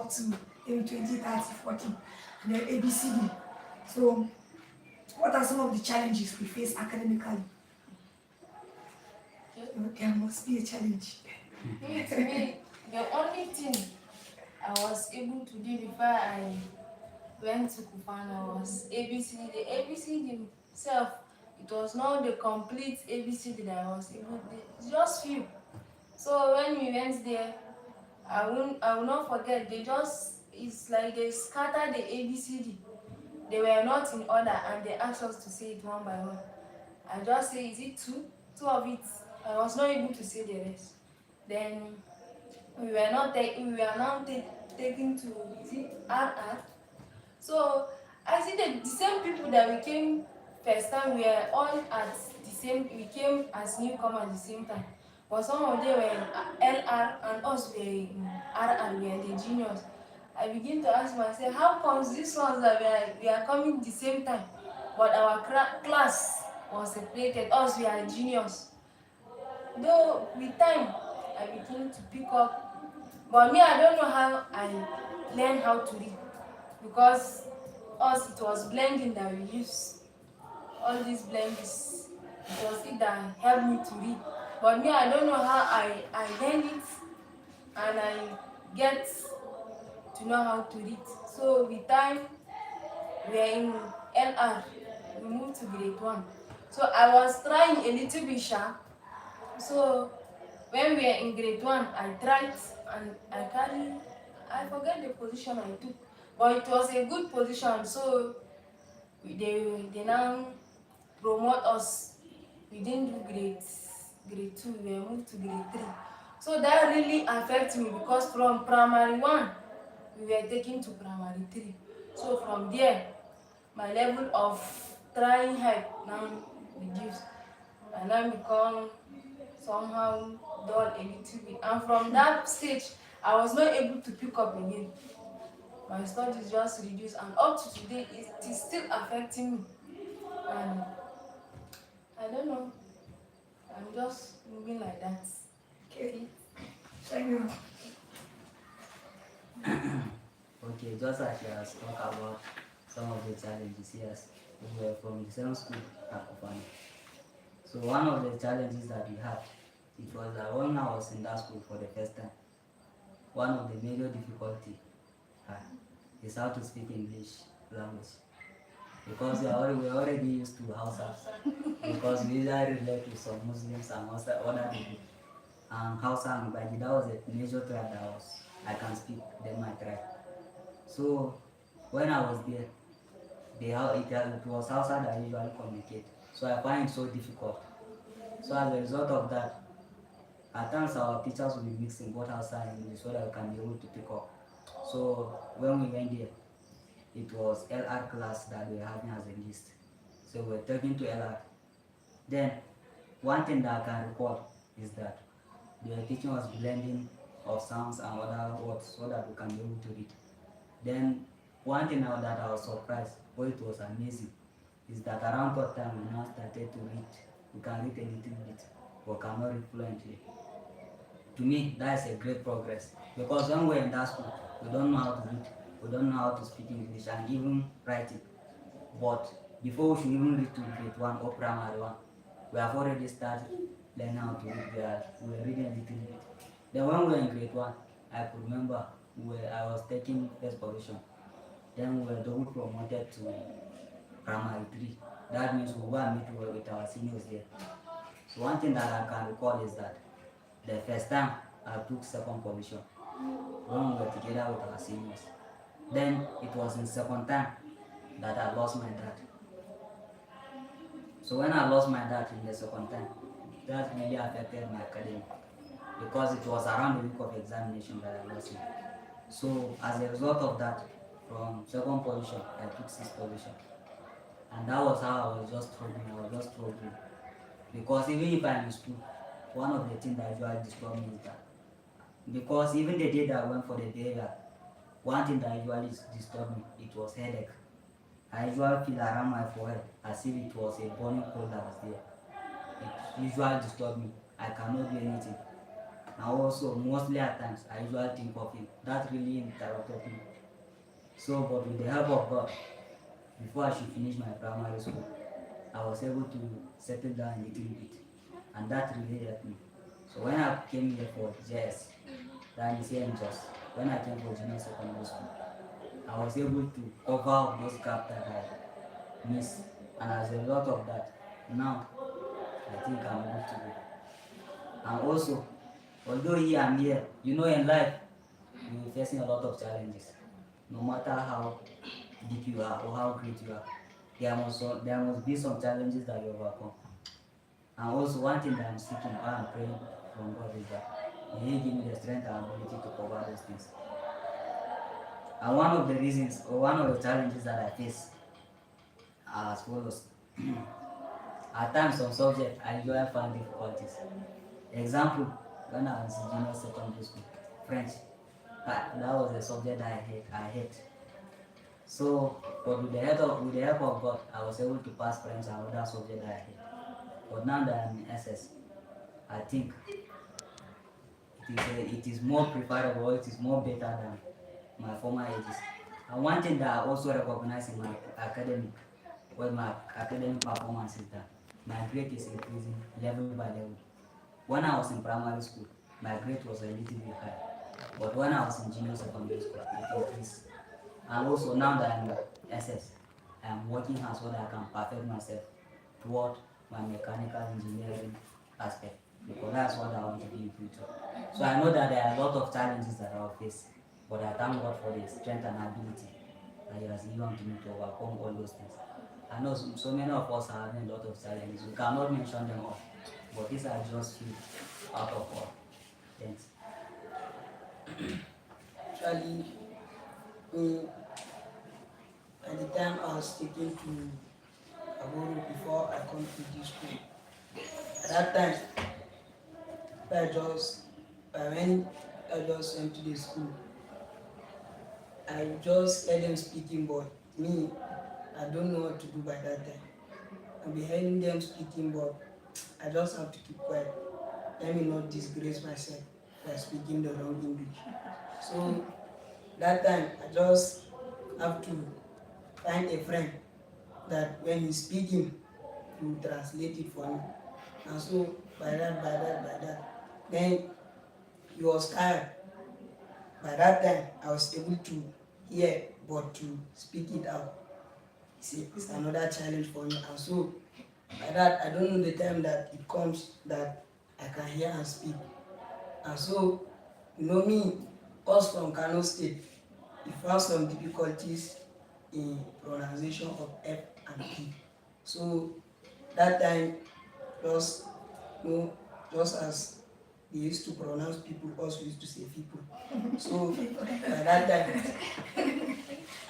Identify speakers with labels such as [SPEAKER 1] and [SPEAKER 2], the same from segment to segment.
[SPEAKER 1] up to maybe 20, 30, 40, and then ABCD. So, what are some of the challenges we face academically? There must be a challenge.
[SPEAKER 2] To me, the only thing I was able to do before I went to Kufana was ABCD. The ABCD itself, it was not the complete ABCD that I was able to do, it's just few. So when we went there, I will not forget, it's like they scattered the ABCD. They were not in order and they asked us to say it one by one. I just say, is it two? Two of it. I was not able to say the rest. Then we were not taking, we were now taking to, is it RR? So I see that the same people that we came first time, we were all at the same, we came as newcomers at the same time. But some of them were in LR and us were in RR, we are the juniors. I begin to ask myself, how comes these ones that we are coming the same time, but our class was separated, us we are juniors. Though with time, I begin to pick up, but me, I don't know how I learned how to read, because us, it was blending that we use. All these blends, it was it that helped me to read. But me, I don't know how I learned it and I get to know how to read. So with time, we are in LR, we moved to grade 1. So I was trying a little bit sharp. So when we were in grade 1, I tried and I forget the position I took, but it was a good position. So they now promote us. We didn't do grade 2, we were moved to grade 3. So that really affected me, because from primary 1, we were taken to primary 3. So from there, my level of trying hard now reduced. I now become somehow dull a little bit. And from that stage, I was not able to pick up again. My studies just reduced, and up to today, it is still affecting me. And I don't know, I'm just moving like that.
[SPEAKER 1] Okay. Thank you.
[SPEAKER 3] Okay, just as you has talked about some of the challenges, yes, we were from the same school at Kufana. So one of the challenges that we had, it was that when I was in that school for the first time, one of the major difficulty uh, is how to speak English language. Because we are already used to Hausa, because we usually relate to some Muslims and other people. And Hausa and Baji, that was a major tribe I can speak, then my tribe. So when I was there, it was Hausa that I usually communicate. So I find it so difficult. So as a result of that, at times our teachers will be mixing both Hausa and English so that we can be able to pick up. So when we went there, it was LR class that we were having as a list. So we were taking to LR. Then one thing that I can recall is that they were teaching us blending of sounds and other words so that we can be able to read. Then one thing now that I was surprised, but it was amazing, is that around that time we now started to read. We can read a little bit, but cannot read fluently. To me, that is a great progress, because when we're in that school, we don't know how to read, we don't know how to speak English and even write it. But before we should even reach to grade 1 or primary 1, we have already started learning how to read. We were reading a little bit. Then when we were in grade 1, I could remember I was taking first position. Then we were double promoted to primary 3. That means we go and meet with our seniors there. So one thing that I can recall is that the first time I took second position when we were together with our seniors. Then it was in second time that I lost my dad. So when I lost my dad in the second time, that really affected my academic, because it was around the week of examination that I lost him. So as a result of that, from second position, I took sixth position. And that was how I was just struggling. Because even if I'm in school, one of the things that usually disturb me is that, because even the day that I went for the behavior, one thing that usually disturbed me, it was headache. I usually feel around my forehead as if it was a burning cold that was there. It usually disturbed me. I cannot do anything. And also, mostly at times, I usually think of him. That really interrupted me. So, but with the help of God, before I should finish my primary school, I was able to settle down a little bit, and that really helped me. So when I came here for JS, that is here in Jos, when I came for junior secondary school, I was able to cover up those gaps that I missed, and as a result of that, now I think I'm good to go. And also, although here I'm here, in life you're facing a lot of challenges. No matter how big you are or how great you are, there must be some challenges that you overcome. And also one thing that I'm seeking or I'm praying from God is that may He give me the strength and ability to cover those things. And one of the reasons or one of the challenges that I face are as follows. At times some subjects I usually find difficulties. Example, when I was in junior secondary school, French. That was a subject that I hate. So, but with the help of God, I was able to pass French and other subjects that I hate. But now that I'm in SS, I think it is more preferable, it is more better than my former ages. And one thing that I also recognize in my academic performance is that my grade is increasing level by level. When I was in primary school, my grade was a little bit high. But when I was in junior secondary school, it increased. And also now that I'm in SS, I'm working hard so that I can perfect myself toward my mechanical engineering aspect because that's what I want to be in future. So I know that there are a lot of challenges that I'll face, but I thank God for the strength and ability that He has given to me to overcome all those things. I know so many of us are having a lot of challenges. We cannot mention them all, but these are just few out of all. Thanks.
[SPEAKER 4] Actually, me, at the time I was taken to Agoro before I come to this school. At that time, I just, when I just went to the school, I just heard them speaking, but me, I don't know what to do by that time. I'll be hearing them speaking, but I just have to keep quiet. Let me not disgrace myself by speaking the wrong English. So that time, I just have to find a friend that when he's speaking, he will translate it for me. And so by that, then he was tired. By that time, I was able to hear, but to speak it out. See, it's another challenge for me. And so by that, I don't know the time that it comes that I can hear and speak. And so, me, us from Kano State, we found some difficulties in pronunciation of F and P. So that time, just just as they used to pronounce people, also used to say people. So by that time,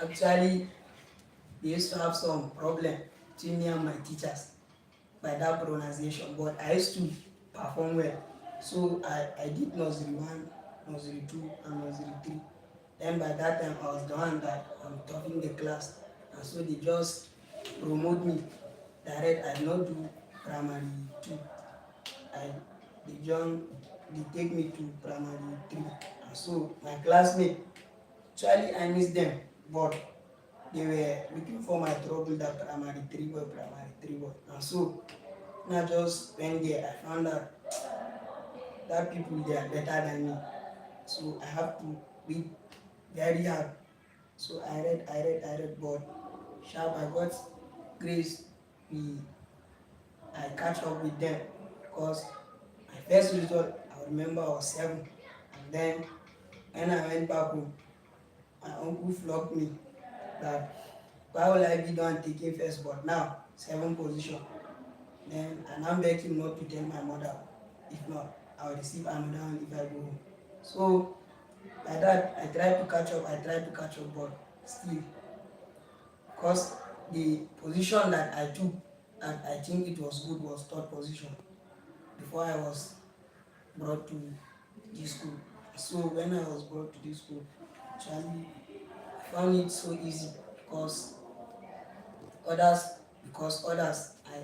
[SPEAKER 4] actually, they used to have some problem between me and my teachers by that pronunciation. But I used to perform well. So I did nursery 1, nursery 2, and nursery 3. Then by that time, I was the one that I'm topping the class. And so they just promote me direct. I did not do primary 2. I they take me to primary 3. And so my classmates, actually I miss them, but they were looking for my trouble that primary 3 boy. And so when I just went there, I found out that people they are better than me. So I have to read very hard. So I read, but sharp I got grace. We I catch up with them because my first result I remember was 7. And then when I went back home, my uncle flogged me that why will I be done taking first but now 7 position. Then I now beg him not to tell my mother. If not, I will receive another one if I go home. So by that I tried to catch up, but still, because the position that I took and I think it was good was 3rd position before I was brought to this school. So when I was brought to this school, actually I found it so easy others because others I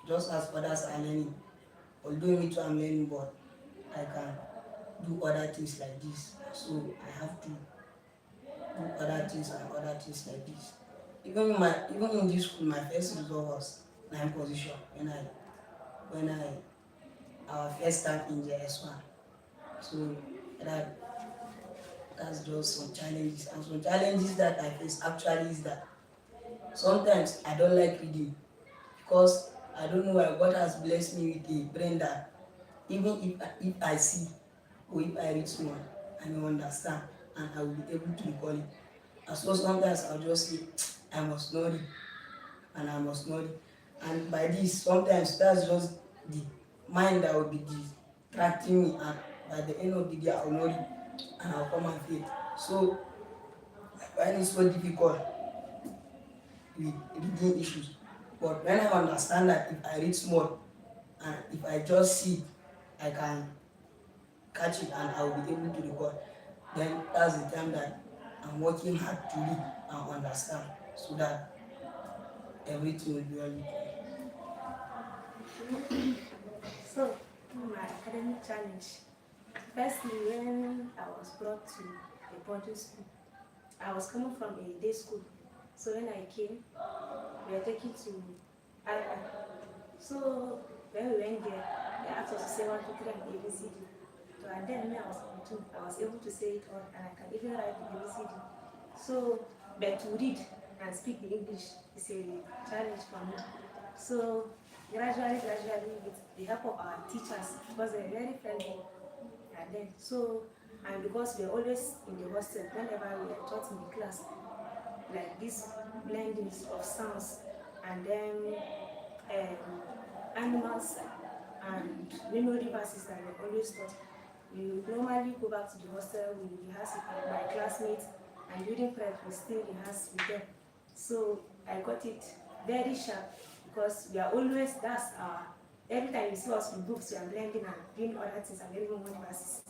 [SPEAKER 4] just as others are learning. Although me too I'm learning, but I can do other things like this. So I have to do other things and other things like this. Even in this school, my first result was 9 position when I our first time in JS1. So that that's just some challenges. And some challenges that I face actually is that sometimes I don't like reading because I don't know why God has blessed me with a brain that even if I see or if I read small, I may understand and I will be able to recall it. And so sometimes I'll just say, I must not read and I must not read. And by this, sometimes that's just the mind that will be distracting me, and by the end of the day, I'll not read and I'll come and fail. So I find it so difficult with reading issues. But when I understand that if I read small and if I just see, I can catch it and I will be able to record, then that's the time that I'm working hard to read and understand so that everything will be well with me.
[SPEAKER 5] So, my academic challenge. Firstly, when I was brought to a boarding school, I was coming from a day school. So when I came, we were taken to RI. So when we went there, they asked us to say 1, 2, 3 and ABCD. So and then when I was able to say it all and I can even write the ABCD. So, but to read and speak the English is a challenge for me. So gradually, with the help of our teachers, because they're very friendly, and then and because we're always in the hostel, whenever we are taught in the class, like these blendings of sounds, and then animals and memory verses that we always taught. We normally go back to the hostel, we rehearse it with my classmates, and during prep we still rehearse with them. So I got it very sharp because we are always, that's our, every time you see us with books, we are blending and doing other things and learning memory verses.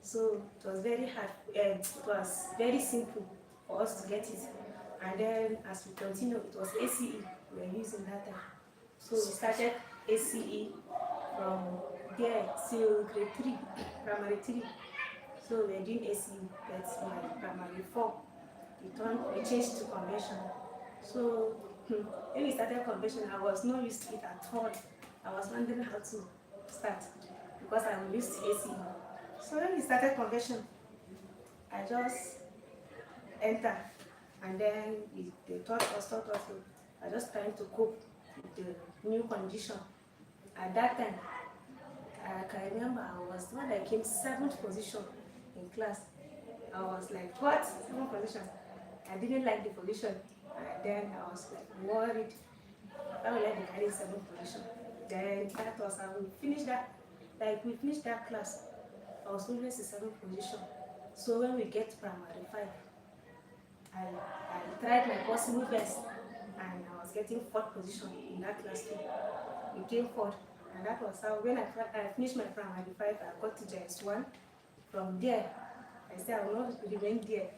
[SPEAKER 5] So it was very hard, it was very simple for us to get it. And then as we continue, it was ACE we were using that time. So we started ACE from there till grade 3, primary 3. So we were doing ACE, that's my primary 4. We changed to convention. So when we started convention, I was not used to it at all. I was wondering how to start because I was used to ACE. So when we started convention, I just entered, and then they taught us. I just trying to cope with the new condition. At that time, I can remember I was the one that came 7th position in class. I was like, what? 7th position? I didn't like the position. And then I was like worried. I would like to carry 7th position. Then that was how we finished that. Like we finished that class. I was always in 7th position. So when we get primary 5, I tried my possible best, and I was getting 4th position in that class too. We came 4th, and that was how when I finished my primary 5, I got to JS1. From there, I said I will not remain there.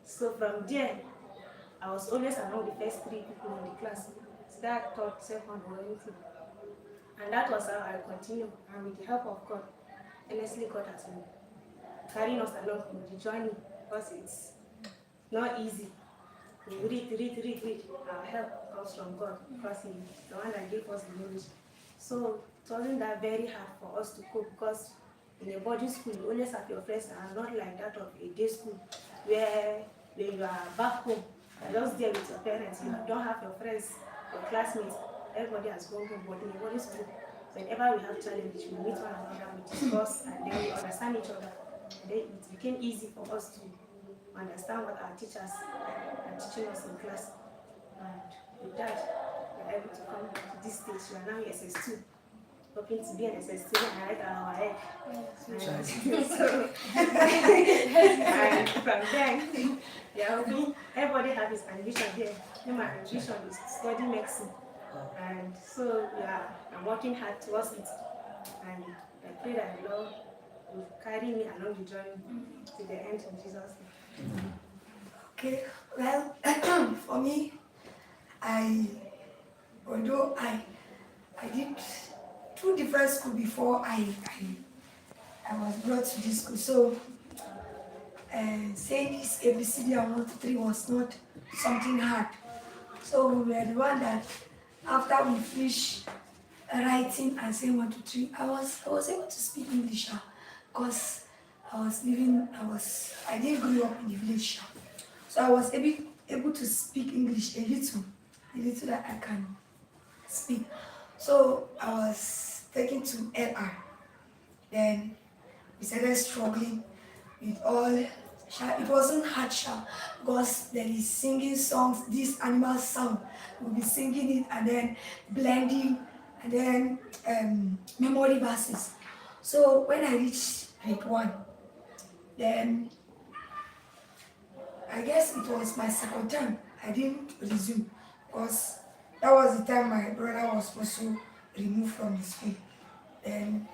[SPEAKER 5] So from there, I was always among the first 3 people in the class. Start, third, second, or anything. And that was how I continued. And with the help of God, honestly, God has been carrying us along in the journey because it's not easy. We read. Our help comes from God because He's the one that gave us the knowledge. So it wasn't that very hard for us to cope because in a boarding school, you always have your friends that are not like that of a day school where when you are back home, you're just there with your parents. You don't have your friends, your classmates. Everybody has gone home, but in a boarding school, whenever we have challenges, we meet one another, we discuss, and then we understand each other. And then it became easy for us to understand what our teachers are teaching us in class. And with that, we are able to come to this stage. We are now in SS2, hoping to be in SS3 and write our egg. And from then, we are hoping everybody has his ambition here. My ambition is to study medicine. And so I'm working hard towards it. And I pray that the Lord will carry me along the journey to the end in Jesus' name.
[SPEAKER 1] Okay, well, for me, although I did 2 different schools before I I was brought to this school. So saying this ABCD and 1 2 3 was not something hard. So we were the one that after we finished writing and saying 1 2 3, I was able to speak English because I didn't grow up in the village. So I was able to speak English a little that I can speak. So I was taken to LR. Then we started struggling with all. It wasn't hard because there is singing songs, this animal sound. We'll be singing it and then blending and then memory verses. So when I reached grade 1, then I guess it was my second time. I didn't resume because that was the time my brother was also removed from the school. Then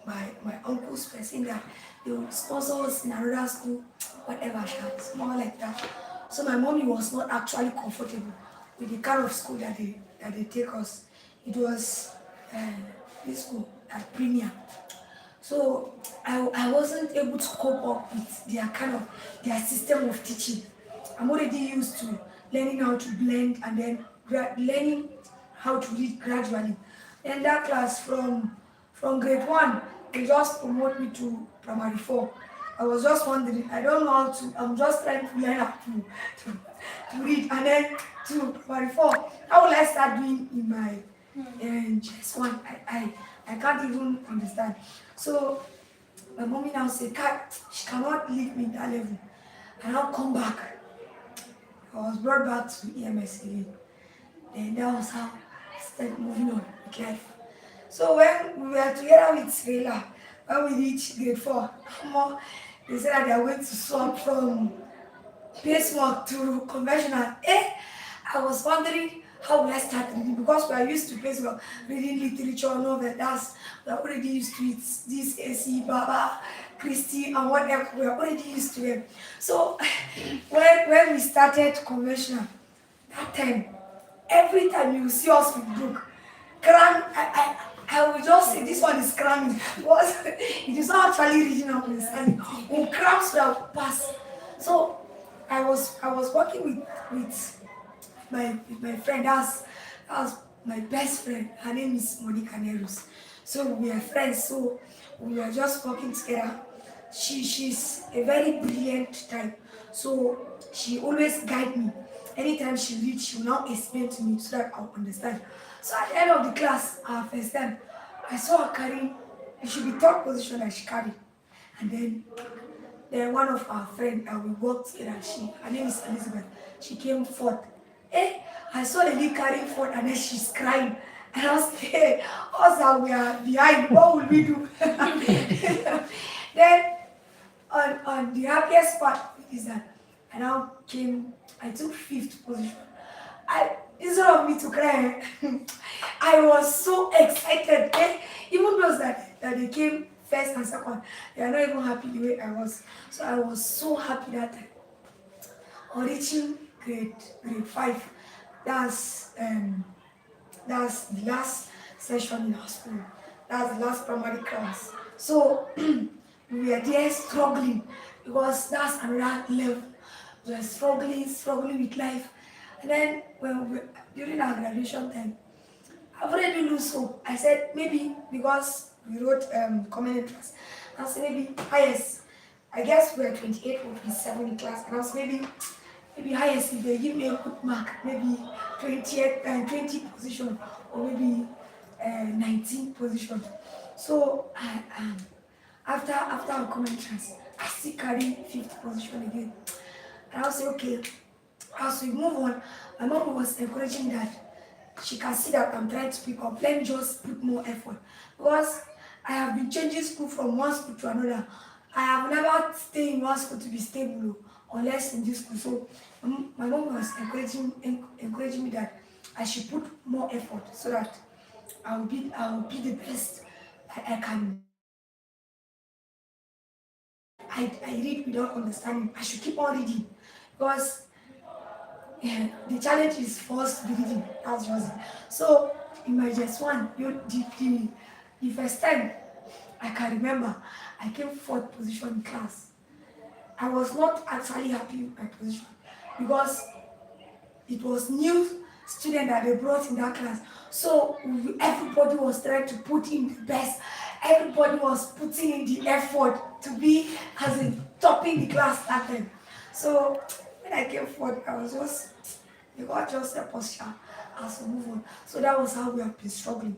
[SPEAKER 1] my uncles were saying that they would sponsor us in another school, whatever, it's more like that. So my mommy was not actually comfortable with the kind of school that they take us. It was this school at Premier. So I wasn't able to cope up with their system of teaching. I'm already used to learning how to blend and then learning how to read gradually. And that class from grade 1, they just promote me to primary 4. I was just wondering, I don't know how to, I'm just trying to learn how to read and then to primary 4. How will I start doing in my just one? I can't even understand. So my mommy now said, she cannot leave me that level. And I'll come back. I was brought back to EMS again. Then that was how I started moving on with life. So when we were together with Srela, when we reached grade 4, they said that they are going to swap from placework to conventional. I was wondering how will I start reading because we are used to placework, reading literature, novel. We are already used to it. This AC, Baba, Christie, and whatever. We are already used to it. So when we started conventional, that time, every time you see us with book, cram, I will just say this one is cramming because it is not actually reading and understanding. We cram so that we pass. So I was working with my friend. That's my best friend. Her name is Monica Nerus. So we are friends. So we were just working together. She's a very brilliant type. So she always guide me. Anytime she reads, she will now explain to me so that I'll understand. So at the end of the class, our first time, I saw her carrying, it should be third position that she carried. And then one of our friends, we worked together, her name is Elizabeth, she came fourth. I saw the lady carrying fourth and then she's crying. And I was like, hey, us that we are behind, what will we do? Then on the happiest part is that I took fifth position. Instead of me to cry, I was so excited. Even those that they came first and second, they are not even happy the way I was. So I was so happy that time. On reaching grade 5, that's the last session in our school. That's the last primary class. So we were there struggling because that's another level. We were struggling with life. And then during our graduation time, I've already lose hope. I said maybe because we wrote common entrance. I said maybe highest. I guess we are 28 or 27 in class. And I said maybe highest if they give me a good mark, maybe 20 position or maybe 19 position. So after our common entrance, I still carry 5th position again. And I say okay. As we move on, my mom was encouraging that she can see that I'm trying to pick up. Let me just put more effort. Because I have been changing school from one school to another. I have never stayed in one school to be stable unless in this school. So my mom was encouraging me that I should put more effort so that I will be the best that I can. I read without understanding. I should keep on reading because the challenge is first reading. That's just it. So in my just one, the first time I can remember, I I came fourth position in class. I was not actually happy with my position because it was new student that they brought in that class. So everybody was trying to put in the best. Everybody was putting in the effort to be as in topping the class that time. So when I came forward, I was just they got just a posture as we move on. So that was how we have been struggling.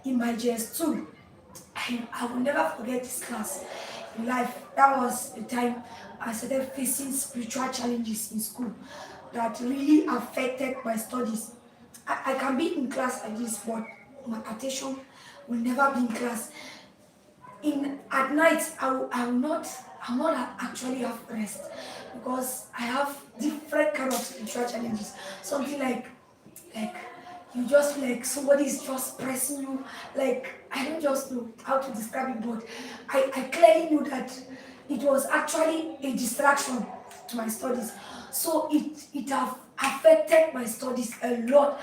[SPEAKER 1] In my JS2, I will never forget this class in life. That was the time I started facing spiritual challenges in school that really affected my studies. I can be in class like this, but my attention will never be in class. In at night, I will not actually have rest because I have different kind of spiritual challenges. Something like you just feel like somebody is just pressing you. Like I don't just know how to describe it, but I clearly knew that it was actually a distraction to my studies. So it have affected my studies a lot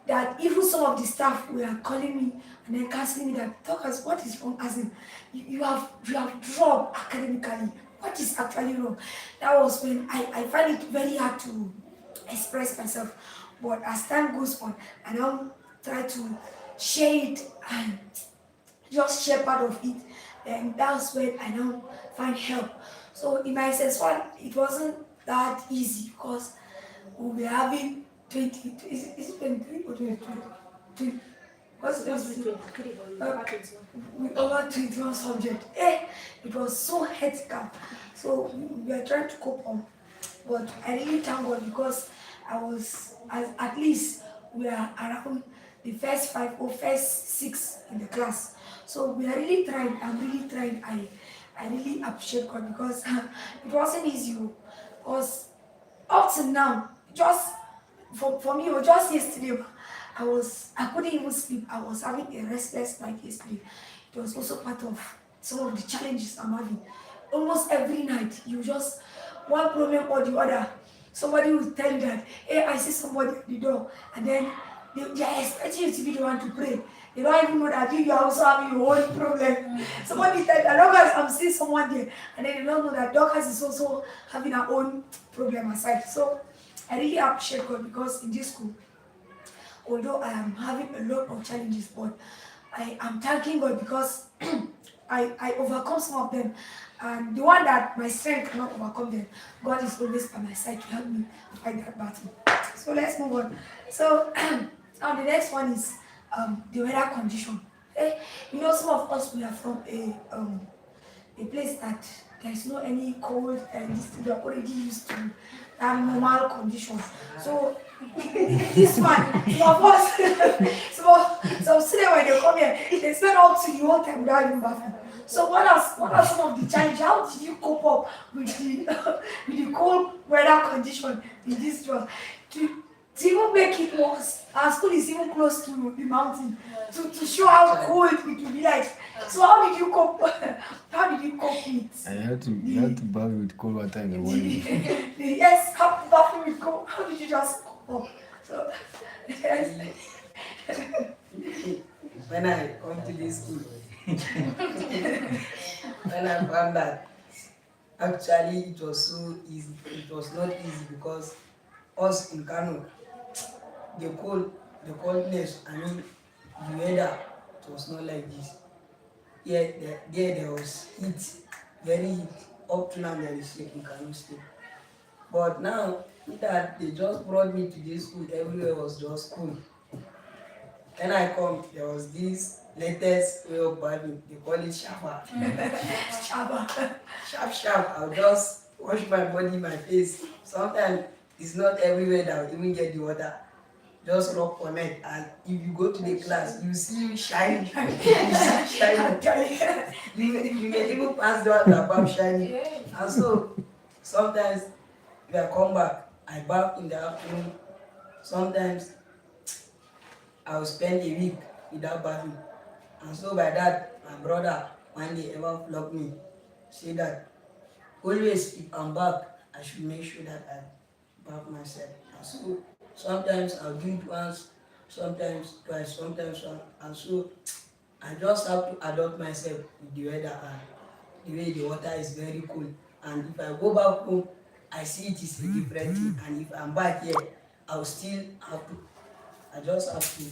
[SPEAKER 1] that even some of the staff were calling me and then canceling me that Dorcas, what is wrong? As in you have dropped academically. What is actually wrong? That was when I find it very hard to express myself. But as time goes on, I now try to share it and just share part of it. And that's when I now find help. So in my SS1, it wasn't that easy because we were having 20, is it 23 or 22? 20, what's
[SPEAKER 5] Supposed to be
[SPEAKER 1] 22?
[SPEAKER 5] 23, but you
[SPEAKER 1] Uh,
[SPEAKER 5] have 21.
[SPEAKER 1] with over 21 subjects. It was so hectic. So we were trying to cope on. But I really thank God because I was, at least we are around the first five or first six in the class. So we are really trying. I'm really trying. I really appreciate God because it wasn't easy. Because up to now, just for me, it was just yesterday. I couldn't even sleep. I was having a restless night yesterday. It was also part of some of the challenges I'm having. Almost every night, you just one problem or the other. Somebody will tell you that, hey, I see somebody at the door, and then they are expecting you to be the one to pray. They don't even know that you are also having your own problem. Somebody tell that Dorcas, I'm seeing someone there, and then they don't know that Dorcas is also having her own problem aside. So I really appreciate God because in this school, although I am having a lot of challenges, but I am thanking God because I overcome some of them. And the one that my strength cannot overcome them, God is always by my side to help me fight that battle. So let's move on. So now the next one is the weather condition. Some of us we are from a place that there is no any cold and we are already used to that normal conditions. So this one, some of us, some students when they come here, they spend up to the whole time without even bathing. So what are some of the challenges? How did you cope up with the with the cold weather condition in this job? To even make it worse, our school is even close to the mountain. To show how cold it will be like. So how did you cope? How did you cope with?
[SPEAKER 6] And you had to bath with cold water in the morning.
[SPEAKER 1] Yes, how bathing with cold? How did you just cope up? So yes.
[SPEAKER 4] When I come to this school, when I found that actually it was so easy, it was not easy because us in Kano, the coldness, the weather, it was not like this. There was heat, very heat. Up to now there is heat in Kano State. But now that they just brought me to this school, everywhere was just cool. When I come, there was this latest way of bathing. They call it shower.
[SPEAKER 1] Shaba.
[SPEAKER 4] Sharp. I'll just wash my body, my face. Sometimes it's not everywhere that I'll even get the water. Just rub on it, and if you go to the class, you see you shine. You see shining. You may even pass the water above shining. And so sometimes when I come back, I bath in the afternoon. Sometimes I'll spend a week without bathing. And so by that, my brother one day ever flogged me. Say that always if I'm back, I should make sure that I bath myself. And so sometimes I'll do it once, sometimes twice, sometimes once. And so I just have to adopt myself with the weather and the way the water is very cold. And if I go back home, I see it is a different thing. And if I'm back here, I'll still have to, I just have to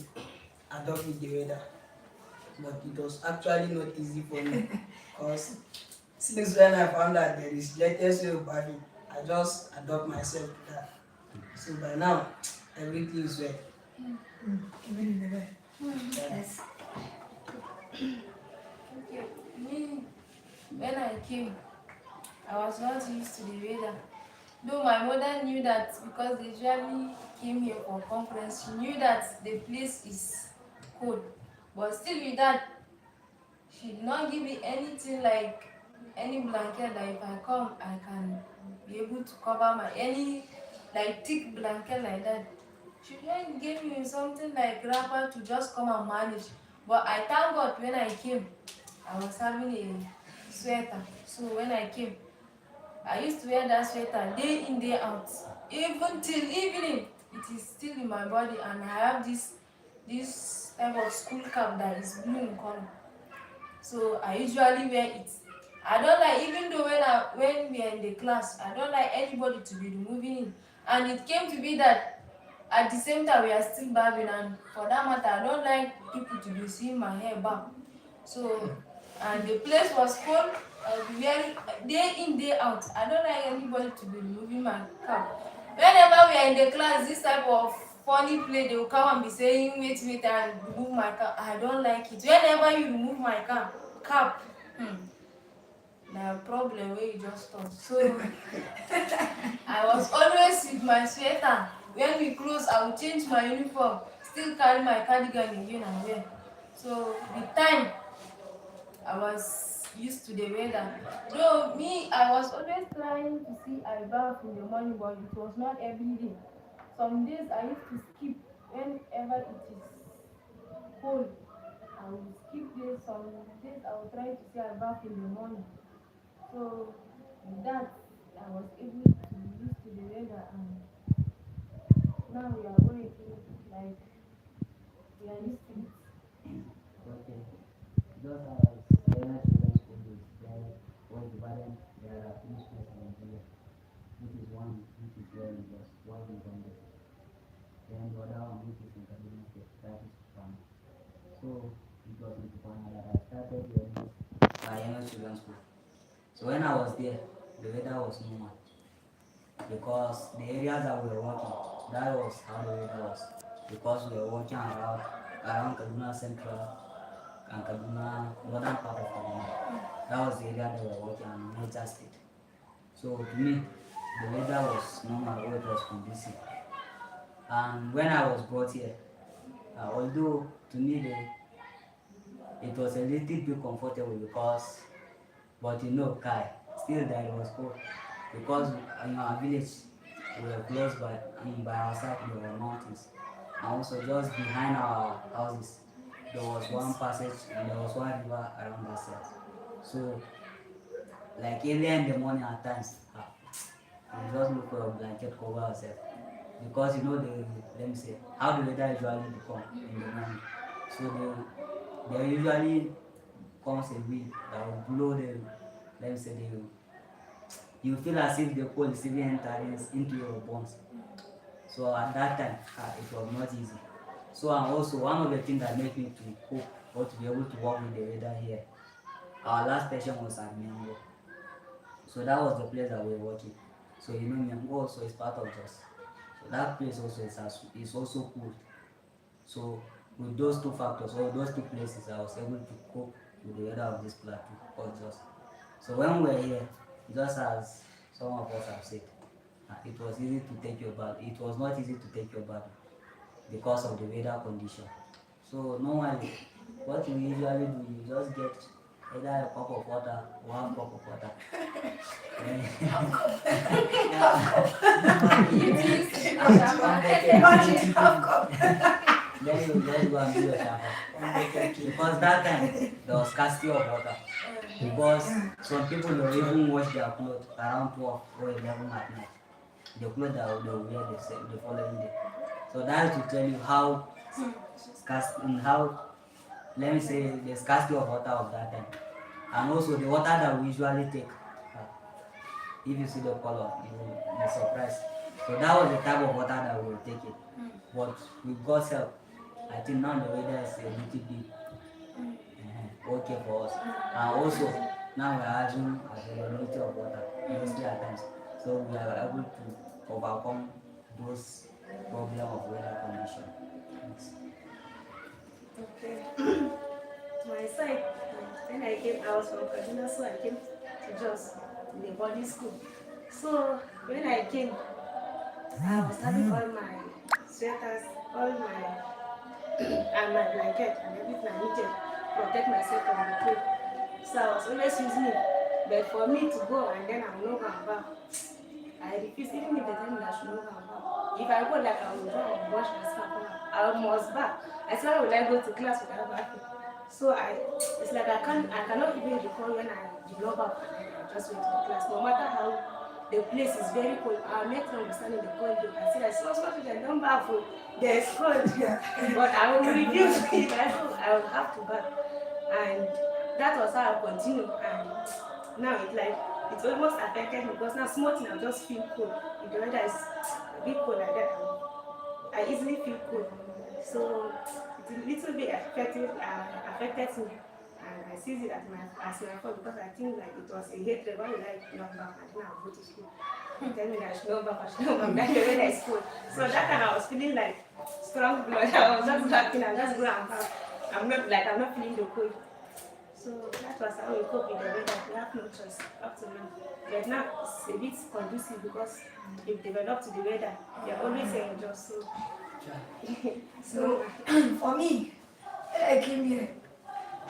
[SPEAKER 4] adopt with the weather. But it was actually not easy for me because since when I found out there is latest way of bathing, I just adopt myself to that. So by now, everything is well.
[SPEAKER 1] Even in the bed.
[SPEAKER 4] Yeah.
[SPEAKER 1] Yes.
[SPEAKER 2] Okay, me, when I came, I was not used to the weather. Though my mother knew that because they usually came here for conference, she knew that the place is cold. But still with that, she did not give me anything like any blanket that if I come I can be able to cover my any like thick blanket like that. She just gave me something like wrapper to just come and manage. But I thank God when I came, I was having a sweater. So when I came, I used to wear that sweater day in, day out. Even till evening, it is still in my body and I have this type of school cap that is blue in color. So I usually wear it. I don't like even though when we are in the class, I don't like anybody to be removing it. And it came to be that at the same time we are still barbing and for that matter I don't like people to be seeing my hair back. So and the place was cold. I'll be wearing day in, day out. I don't like anybody to be removing my cap. Whenever we are in the class, this type of funny play, they will come and be saying, wait, and remove my cap. I don't like it. Whenever you remove my cap, na problem where you just stop. So I was always with my sweater. When we close, I will change my uniform, still carry my cardigan again and wear. So with time, I was used to the weather. Though me, I was always trying to see I bath in the morning, but it was not every day. Some days I used to skip whenever it is cold. I will skip days. Some days I will try to see I bath in the morning. So with that, I was able to be used to the weather, and now we are going through like we are used to it.
[SPEAKER 3] Okay. Just as parents student school is there was divided, there are three schools in Nigeria, which is one which is here in Jos, one in Gombe, then the other one which is in Kaduna State, that is Kupang. So it was in Kupang that I started learning parents student school. So when I was there, the weather was normal because the areas that we were working, that was how the weather was. Because we were working around Kaduna Central and Kaduna, northern part of Kaduna. That was the area that we were working on, Niger State. So to me, the weather was normal, or it was conducive. And when I was brought here, although to me it was a little bit comfortable because, but Kai, still there was cold because in our village we were close by our side there were mountains, and also just behind our houses there was one passage and there was one river around that side. So like early in the morning at times, we just look for a blanket cover ourselves because let me say how the weather usually become in the morning. So there usually comes a wind that will blow the, let me say the, you feel as if the cold is even entering into your bones. So at that time, it was not easy. So and also one of the things that made me to cope or to be able to work with the weather here, our last session was at Mengo. So that was the place that we were working. So Mengo also is part of us. So that place also is also cool. So with those two factors or those two places, I was able to cope with the weather of this plateau or just. So when we were here, just as some of us have said, it was easy to take your bath. It was not easy to take your bath because of the weather condition. So normally, what we usually do, you just get either a cup of water, one cup of water.
[SPEAKER 2] You used to do
[SPEAKER 1] Imagine half cup.
[SPEAKER 3] Then you just go and do your shower. Because that time there was scarcity of water. Because some people will even wash their clothes around 12 or 11 at night. The clothes that they will wear the following day. So that is to tell you how scarce and how let me say, the scarcity of water of that time, and also the water that we usually take. If you see the color, you will be surprised. So that was the type of water that we were taking. But with God's help, I think now the weather is a little bit okay for us. And also, now we are having availability of water mostly at times. So we are able to overcome those problem of weather condition. Yes.
[SPEAKER 5] Okay. My side, when I came, I was from Kaduna, so I came to Jos in the boarding school. So when I came, I was having all my sweaters, all my and my blanket and everything I needed to protect myself from the cold. So I was always using it. But for me to go and then I will not go and bath, I refuse, even if they tell me that I should not go and bath. If I go, like, I will go and wash myself, I must bath. I said, why would I go to class without bathing? So it's like I cannot even recall when I did not bath and I just went to class. No matter how the place is very cold, I'll make them stand in the corridor and say, I saw something, I don't bath, there's cold. But I will refuse. If I go, I will have to bath. And that was how I continued. And now it's almost affected me because now small thing I just feel cold. If the weather is a bit cold like that, I easily feel cold. So it's a little bit affected me. And I see it as my fault because I think like it was a hatred. Why would I not back and then I'll go to school? Tell me that I should not back, I should not back. That's the weather is cold. So that time I was feeling like strong blood. I was just backing and just going and back. I'm not feeling the cold. So that was how we cope with the weather. We have no choice up to now. But now it's a bit conducive because you've developed to the weather. You're always saying just so.
[SPEAKER 1] So for me, when I came here,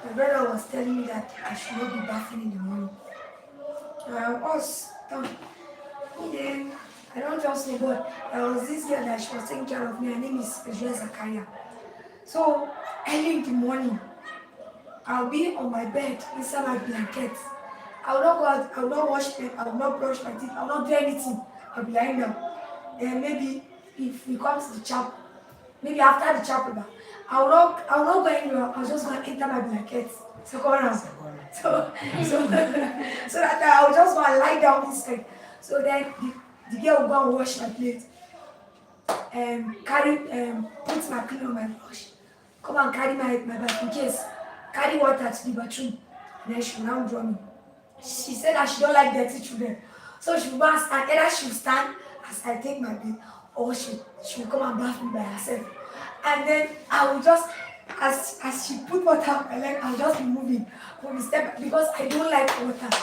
[SPEAKER 1] my brother was telling me that I should not be bathing in the morning. I was done. Then I don't just know, but there was this girl that she was taking care of me. Her name is Zakaria. So early in the morning, I'll be on my bed inside my blanket. I will not go out, I will not wash my, I will not brush my teeth, I will not do anything. I'll be lying down. Then maybe if we come to the chapel, maybe after the chapel, I will not go anywhere, I'll just go and enter my blanket. So go around. So so that I'll just go and lie down inside. So then the girl will go and wash my plate and put my clean on my brush. Come and carry my bath in case. Carry water to the bathroom. Then she will now draw me. She said that she don't like dirty children. So she will go and stand. Either she will stand as I take my bath or she will come and bath me by herself. And then I will just, as she put water on my leg, I'll just be moving from the step because I don't like water.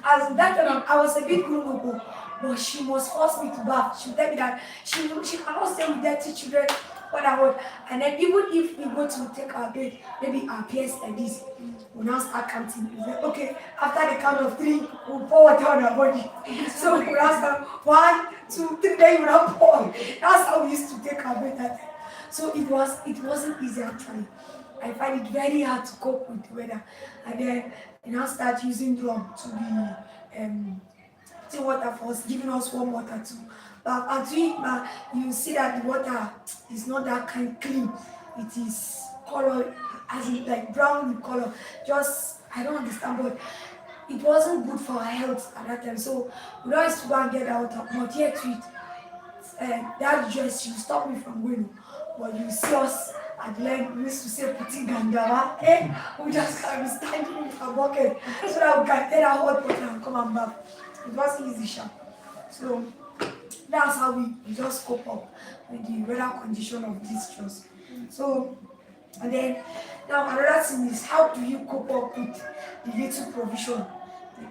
[SPEAKER 1] As that time I was a bit grown up, but she must force me to bath. She will tell me that she cannot stay with dirty children what I want. And then even if we go to take our bed, maybe our peers like this, we'll now start counting. It's like, okay, after the count of 3, we'll pour water on our body. So we'll now start 1, 2, 3, then you now pour. That's how we used to take our bed that time. So it wasn't easy actually. I find it very hard to cope with the weather. And then you now start using drum to be take water for us, giving us warm water too. But until you see that the water is not that kind clean. It is color, as in like brown in color. Just I don't understand, but it wasn't good for our health at that time. So we don't used to go and get that water. But yet with that dress, you stop me from going. But you see us at leg, we used to say putting gangawa. We just can be standing with a bucket so that we can take that hot water and come and bath. It wasn't easy, sha. So that's how we just cope up with the weather condition of this trust. So and then now another thing is how do you cope up with the little provision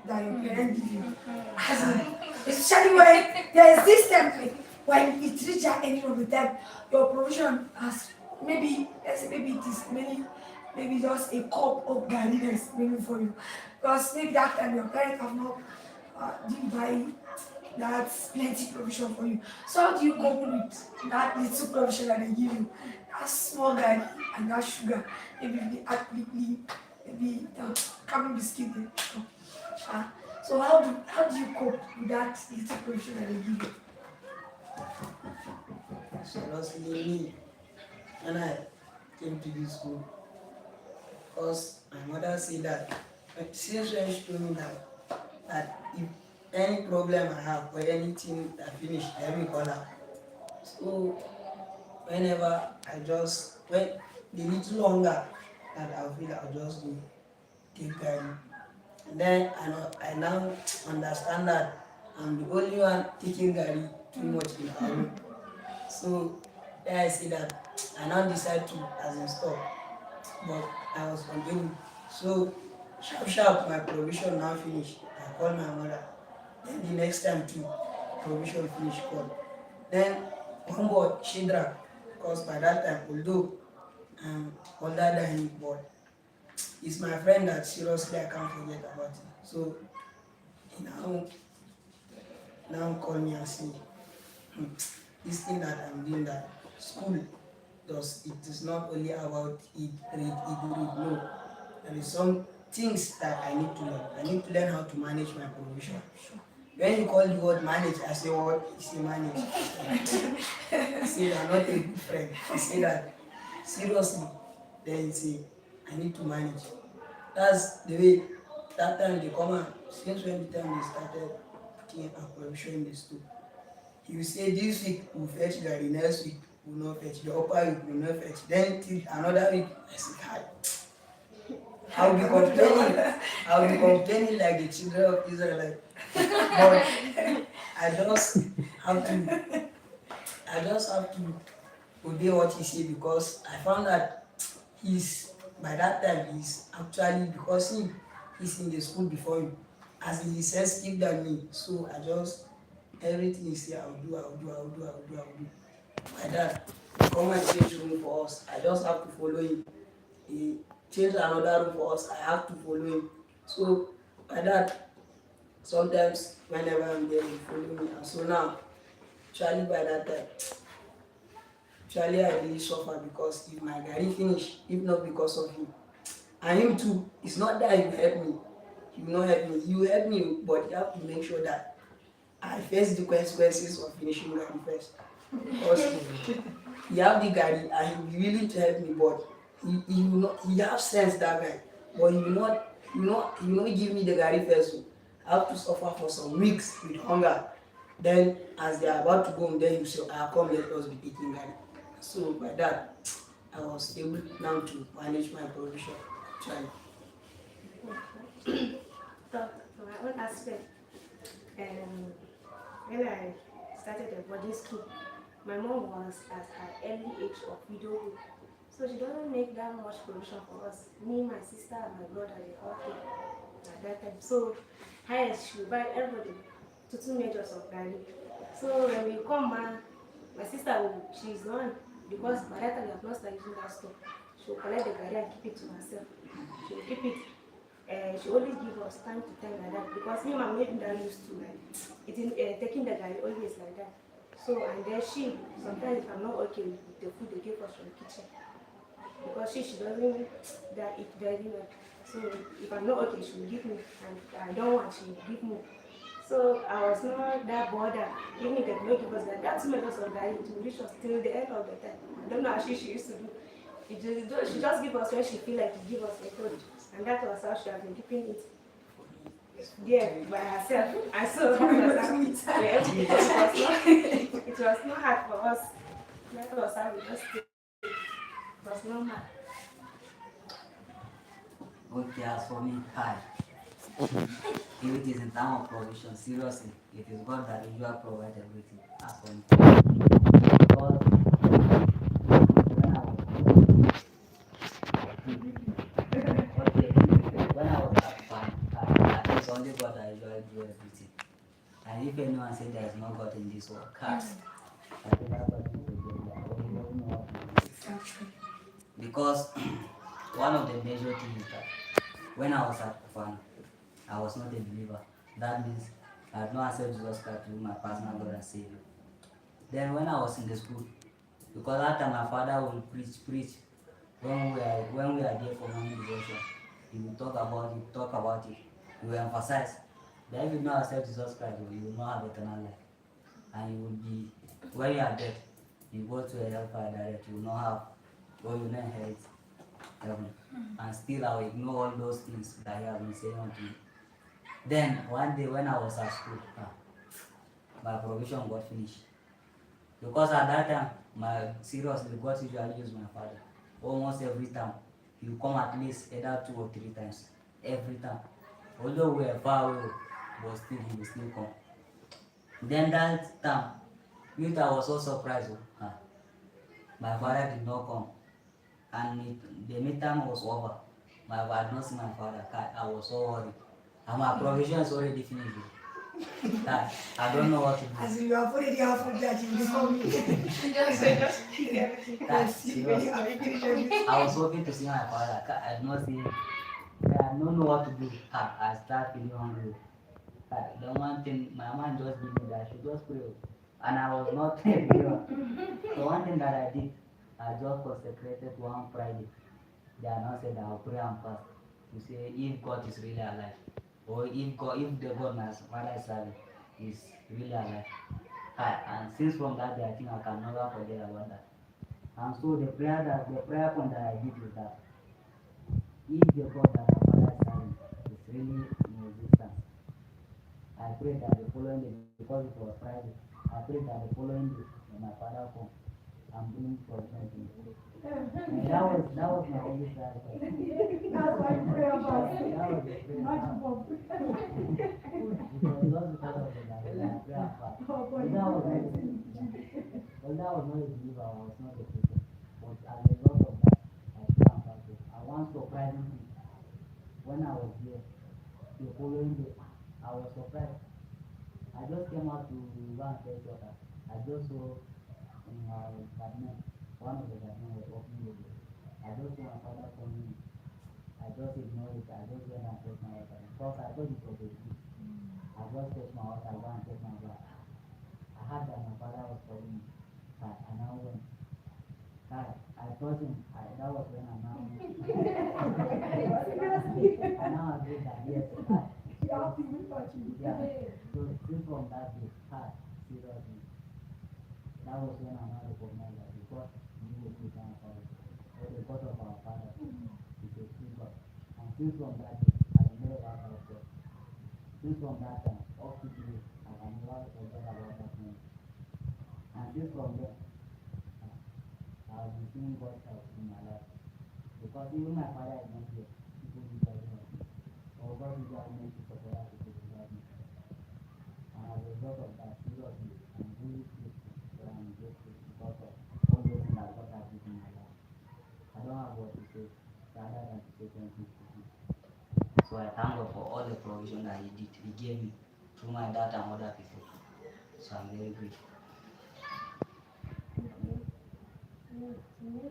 [SPEAKER 1] that your parents give you? As in, especially when there is this template when it reaches at any of the time, your provision has maybe let's say maybe it is maybe just a cup of garri that's maybe for you. Because maybe that time your parents have not didn't buy that's plenty provision for you. So how do you cope with that little provision that they give you? That small guy and that sugar, maybe the maybe cabin biscuit. So how do you cope with that little provision that they give you?
[SPEAKER 4] So honestly, me, when I came to this school, Because my mother said that since when she told me that if any problem I have or anything that finish, let me call her. So whenever I just when the little longer that I'll feel I'll just go take garden. And then I now understand that I'm the only one taking garden too much in our room. So then I say that I now decide to as in stop, but I was unable. So sharp sharp my provision now finish. I call my mother. Then the next time too, provision finish call. Then one boy Shidra, because by that time although I'm older than him, but he's my friend that seriously I can't forget about him. So he now call me and say, "Hmm, this thing that I'm doing that school does it is not only about it read. No, there is some things that I need to learn. I need to learn how to manage my provision. When you call the word manage, I say what? You say manage. I say you are not a good friend. I say that seriously. Then you say, I need to manage. That's the way that time they come out. Since when the time they started putting a provision in the store. He will say this week we'll fetch Gary, next week we'll not fetch, the upper week we'll not fetch, then till another week I say, hi. I'll be complaining, I'll be complaining like the children of Israel. Like, but I just have to I just have to obey what he said because I found that he's by that time he's actually because he's in the school before me. As he says keep than me. So I just everything he say I'll do. My dad come and change room for us. I just have to follow him. He change another room for us. I have to follow him. So my dad sometimes whenever I'm there he follow me. And so now actually by that time actually I really suffer because if my garri finish, if not because of him. And him too, it's not that he will help me. He will not help me. He will help me, but you have to make sure that I face the consequences of finishing garri first. Because he have the garri and he will be willing to help me, but he will not he have sense that guy. But he will not give me the garri first. So I have to suffer for some weeks with hunger. Then as they are about to go home, then you say, ah, come let us be taking garri. So by that I was able now to manage my provision actually.
[SPEAKER 5] So, for my own aspect, when I started the boarding school, my mom was at her early age of widowhood. So she doesn't make that much provision for us. Me, my sister, and my brother, they all came at that time. So highest she will buy everybody to 2 majors of garri. So when we come back, my sister will, she's the one, because by that time we have not started using that stuff. She will collect the garri and keep it to herself. She will keep it. She always give us time to time like that because me and my maid that used to like eating, taking the garri always like that. So and then she sometimes if I'm not okay with the food they give us from the kitchen because she doesn't that eat very well. So if I'm not okay, she will give me, and I don't want, she will give me. So I was not that bothered. Even if they don't give us that, that's methods of diet to reach us till the end of the time. I don't know how she used to do. She just give us when she feel like to give us a food, and that was how she has been keeping it there by herself. And so that was how it was not hard for us. That was how we just did. It was normal.
[SPEAKER 3] Okay, as for me, hi. If it is in time of provision, seriously, it is God that usually provides everything. As for me, because when I was okay, when I was at farm, I think it's only God that usually do everything. And if anyone say there is no God in this world, cast, I think that person is a good guy. Or he doesn't know what to do.
[SPEAKER 1] Exactly.
[SPEAKER 3] Because one of the major things is that when I was at Kufana, I was not a believer. That means I had not accepted Jesus Christ to be my personal Lord and Savior. Then when I was in the school, because that time my father will preach when we are there for morning devotion. He will talk about it. He will emphasize that if you not accept Jesus Christ, you will not have eternal life. And you will be when you are dead, you go to a hellfire direct, you will not have, or you will not inherit. heaven. And still I will ignore all those things that he has been saying unto me. Then one day when I was at school, my provision got finished. Because at that time, my seriously, God usually use my father. Almost every time. He will come at least either 2 or 3 times. Every time. Although we are far away, but still he will still come. Then that time, which I was so surprised. My father did not come. And the midterm was over. I had not seen my father. I was so worried. And my provision is already finished. I don't know what to do.
[SPEAKER 1] As you have already have that you will come in.
[SPEAKER 3] That, serious. I was hoping to see my father. I did not see him. I don't know what to do. I start feeling hungry. The one thing my mind just gave me that I should just pray. And I was not a believer. So one thing that I did, I just consecrated one Friday. They are not said that I'll pray and fast to say if God is really alive, or if the God my father is serving is really alive. And since from that day, I think I can never forget about that. And so the prayer point that I did is that if the God that my father is serving is really in existence, I pray that the following day, because it was Friday, I pray that the following day when my father come and bring provision to me. And that was my only prayer.
[SPEAKER 1] That's why prayer about
[SPEAKER 3] That was the prayer.
[SPEAKER 1] not for
[SPEAKER 3] It was just because of the prayer part. But that was not a believer, I was not a Christian. But as a result of that, I pray and fasted. I once surprisingly, when I was there, the following day, I was surprised. I just came out to go and fetch water. I just saw in our garden, one of the garden was opening the door. I just saw my father coming in. I just ignored it. I just went and fetched my water. Because I thought it was a gift. I just fetched my water, go and take my bath. I heard that my father was calling me. I now went. I told him, that was when I now I now agreed that yes,
[SPEAKER 1] you have to be touching.
[SPEAKER 3] yeah. So since from that day, seriously, that was when I now recognized that because we need a Christian father, or the God of our father is a true God. And since from that day, I never ever doubt God. Since from that time, up to today, I can never forget about that moment. And since from there, I've been seeing God's help in my life. Because even my father is not here, people usually help me. Or God usually makes it for other people to help me. And as a result of that, seriously, I'm really grateful. But I'm grateful because of all those things that God has given in my life. I don't have what to say rather than to say thank you to him. So I thank God for all the provision that He gave me through my dad and other people. So I'm very grateful.
[SPEAKER 2] To me,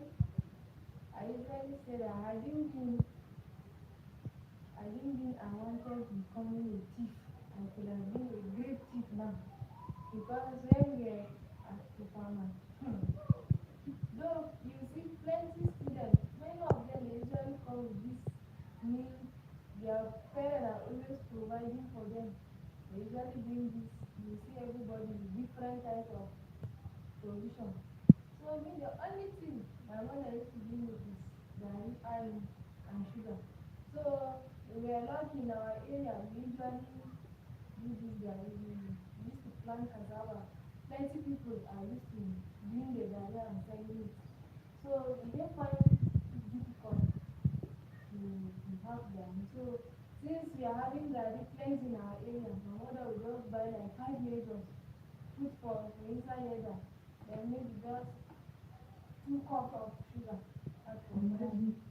[SPEAKER 2] I usually say that I wanted becoming a thief. I could have been a great thief now. Because when we are at the farmer, though you see plenty students, many of them they usually come with this meal. Their parents are always providing for them. They usually bring this. You see everybody with different types of provision. So I mean the only thing my mother used to give me is garri and sugar. So we were lucky in our area. We usually do this garri. We used to plant cassava. Plenty people are used to doing the garri and selling it. So we didn't find it difficult to have garri. So since we are having garri plenty in our area, my mother would just buy like 5 measures, put for inside leather, then maybe just 2 cups of sugar. That's all.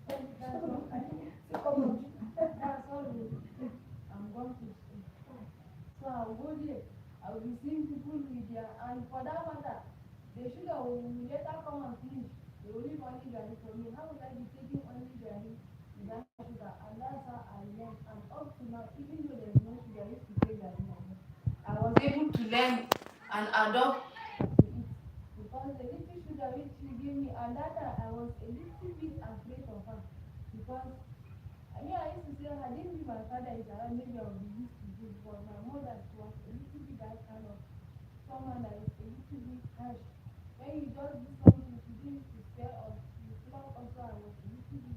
[SPEAKER 2] That's all. That's all. I'm going to school. So I'll go there. I'll be seeing people with their, and for that matter, the sugar will later come and finish. They will leave only garri for me. How would I be taking only garri without sugar? And that's how I learned. And up to now, even though there's no sugar, I used to take garri like that. I was able to learn and adopt to it. Because the little sugar which she gave me, and that time I was a little bit afraid of her. Because I mean, I used to say, I didn't be my father is around, maybe I would be used to this. But my mother was a little bit that kind of someone that is a little bit harsh. When you just do something, she didn't to spare us. You flunk also, I was a little bit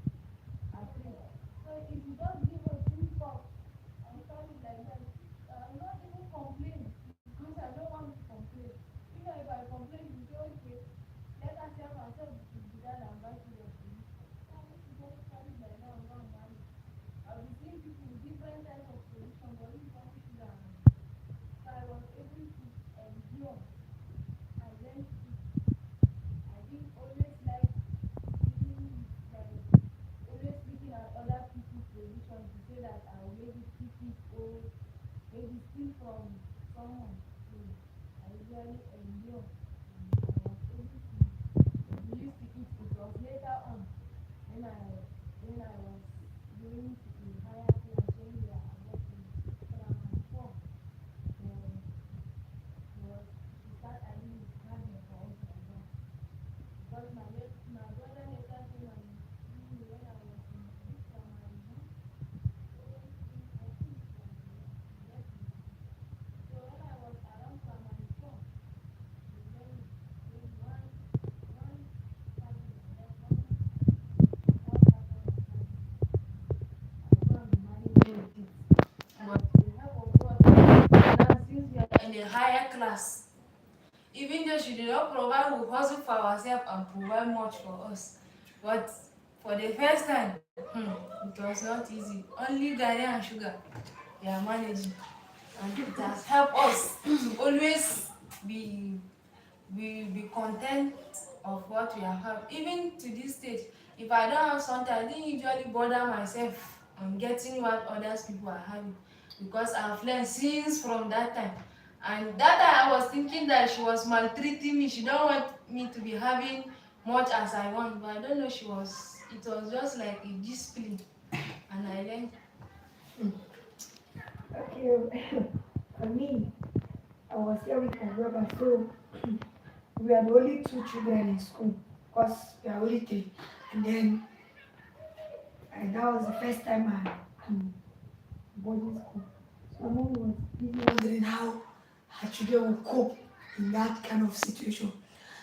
[SPEAKER 2] class. Even though she did not provide, we hustle for ourselves and provide much for us. But for the first time, it was not easy. Only Gary and sugar they are managing. And it has helped us to always be be content of what we have. Even to this stage, if I don't have something, I didn't usually bother myself on getting what others people are having because I've learned since from that time. And that time I was thinking that she was maltreating me. She don't want me to be having much as I want, but I don't know. It was just like a discipline, and I learned.
[SPEAKER 1] Okay, for me, I was here with my brother, so we are the only two children in school because we are only three. And then that was the first time I'm boarding school. So my mom was busy wondering how her children would cope in that kind of situation.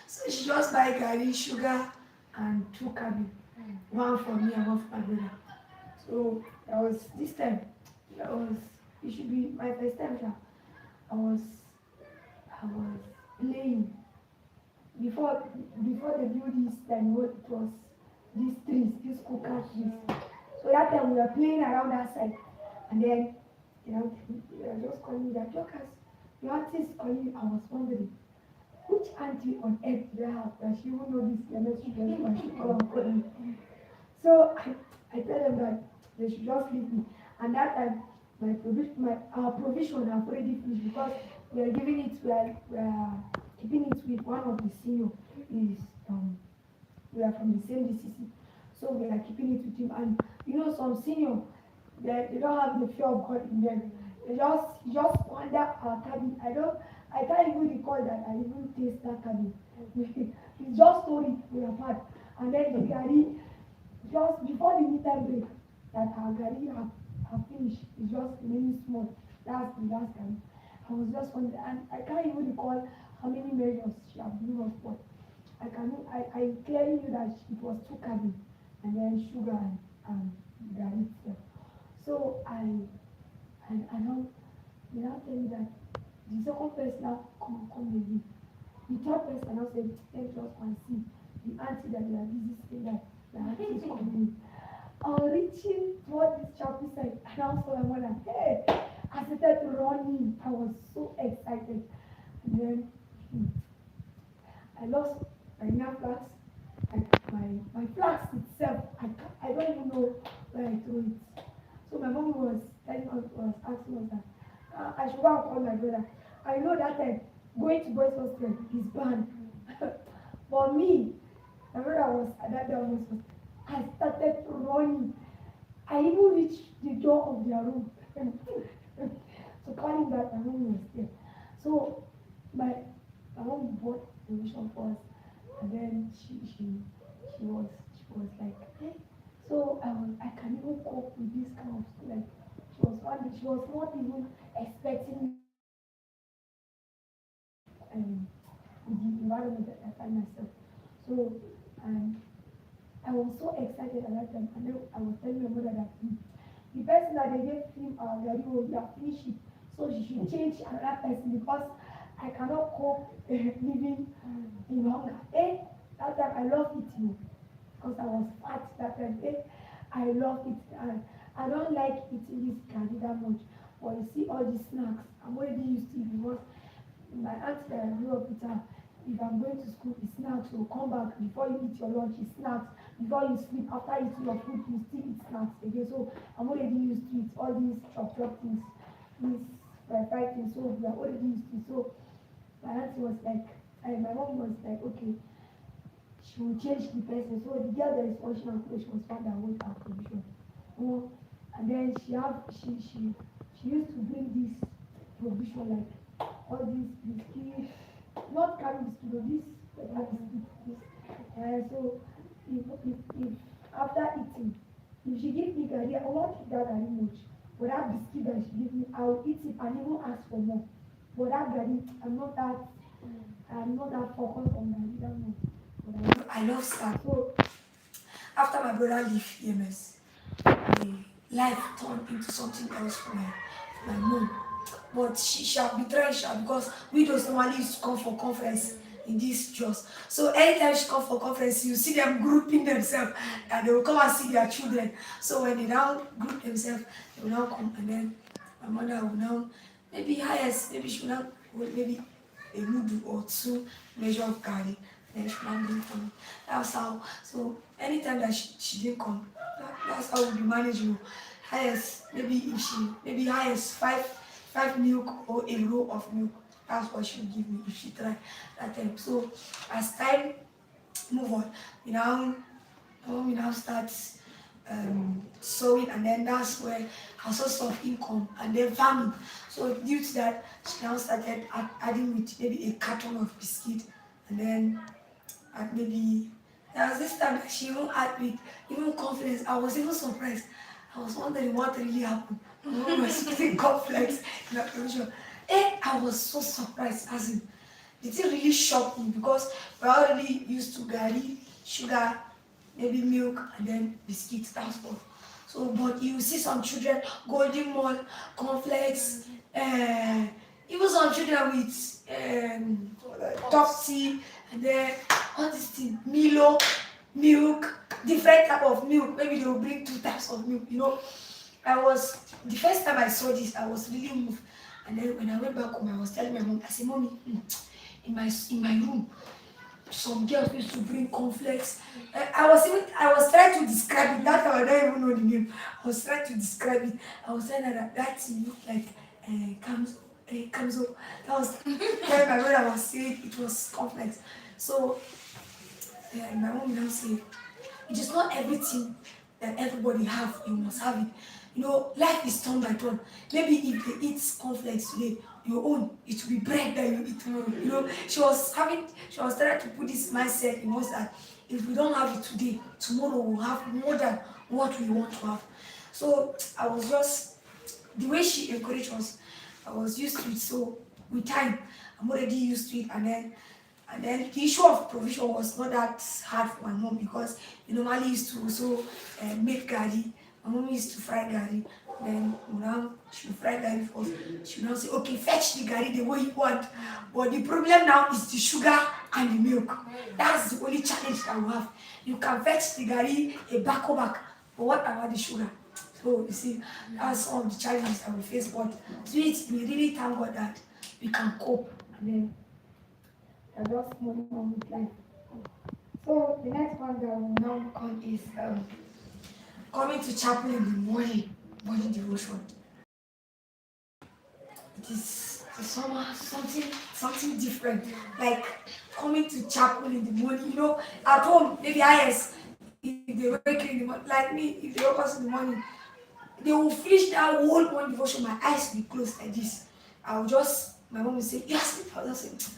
[SPEAKER 1] So she just buy garri, sugar, and two cabin, one for me and one for my brother. So that was this time. That was it should be my first time. Sha. I was I was playing before they build this time. It was these trees, these cocoa trees. So that time we were playing around that side, and then they were just calling me that Jokers, your auntie is calling you. I was wondering which auntie on earth do I have that she will know this chemistry girl and she call and call me. So I tell them that they should just leave me. And that time our provision have already finished because we are keeping it with one of the senior is we are from the same DCC. So we are keeping it with him. And some senior they don't have the fear of God in them. They just wander our cabin. I can't even recall that I even taste that cabin. It's just story we have had. And then the Gary just before the midtime break that our Gary have finished. It's just really small. That's the last time. I was just wondering, and I can't even recall how many measures she have given us, but I clearly knew that it was two cabin and then sugar and Gary itself. So I now they now tell me that the second person now come again. The third person now said, let me just go and see the auntie that they are busy saying that the auntie is coming. Reaching toward this chapel side, and I saw my mother. Hey, I started running. I was so excited. And then I lost my inner flask. My flask itself, I don't even know where I threw it. So my mom was asking us that I should go and call my brother. I know that time going to boys hostel is banned. For me, my brother was at that day almost. I started running. I even reached the door of their room. So calling back, my mom was there. So my mom bought provision for us, and then she was like, hey. So I can even cope with this kind of school. Like she was not even expecting with the environment that I find myself. So and I was so excited at that time, and then I was telling my mother that the person that they gave him very well, they have finished it, so she should change another person because I cannot cope living in hunger. That time I love eating because I was fat that time. I love it, and I don't like eating this candy that much. But you see all these snacks, I'm already used to it because my aunt that I grew up with her, if I'm going to school, it's snacks. So come back before you eat your lunch, it's snacks. Before you sleep, after eating your food, you still eat snacks again. So I'm already used to it. All these chop things, these fried things. So we are already used to it. So my auntie was like, my mom was like, okay, she will change the person. So the girl that is washing her clothes, she was found that was her provision. And then she used to bring this provision like all these biscuits, not carry biscuits, but this biscuits. So if after eating, if she give me garri, I will not eat that garri much. But that biscuit that she give me, I will eat it and even ask for more. But that garri, I'm not that focused on garri that much. But I love snack. So after my brother left EMS, my life turned into something else for my mom. but she have been trying sha because widows normally used to come for conference in this church. So anytime she come for conference, you see them grouping themselves and they will come and see their children. So when they now group themselves, they will now come and then my mother will now maybe highest, maybe she will now well, maybe a noodle or two measure of garlic, then she will now bring for me. That's how. So anytime that she didn't come, that's how we be managing. Highest, maybe if she maybe highest five milk or a roll of milk. That's what she would give me if she tried that time. So as time move on, you know, when we now start sewing, and then that's where her source of income, and then farming. So due to that, she now started adding with maybe a carton of biscuit, and then at maybe there was this time that she even had with even confidence. I was even surprised. I was wondering what really happened. When we were putting conflicts in that provision. I was so surprised as in the thing really shocked me because we're already used to gari, sugar, maybe milk, and then biscuits, that's all. So, but you see some children, golden malt, cornflakes, even some children with Topsy, and then all this thing, Milo, milk, different type of milk. Maybe they will bring two types of milk, you know. The first time I saw this, I was really moved. And then when I went back home, I was telling my mom, I said, Mommy, in my room, some girls used to bring cornflakes. I was trying to describe it. That time I don't even know the name. I was trying to describe it. I was saying that thing looked like Kamzo. That was when my brother was saying it was cornflakes. So my mom now said, it is not everything that everybody have, you must have it. You know, life is turn by turn. Maybe if they eat cornflakes today, your own, it will be bread that you eat tomorrow. You know, she was trying to put this mindset in us that if we don't have it today, tomorrow we'll have more than what we want to have. So I was just, the way she encouraged us, I was used to it. So with time, I'm already used to it. And then the issue of provision was not that hard for my mom because we normally used to also make gari. My mom used to fry gari. Then now she will fry gari first. She will now say, okay, fetch the gari the way you want. But the problem now is the sugar and the milk. That's the only challenge that we have. You can fetch the gari a back, but what about the sugar? So you see, that's some of the challenges that we face. But to it, we really thank God that we can cope. And then just moving on with life. So the next one that will now come is coming to chapel in the morning devotion. It is somehow something different. Like coming to chapel in the morning, you know, at home, maybe if they wake in the morning, like me, if they wake us in the morning, they will finish that whole morning devotion, my eyes will be closed like this. My mom will say, yes, I'll just say,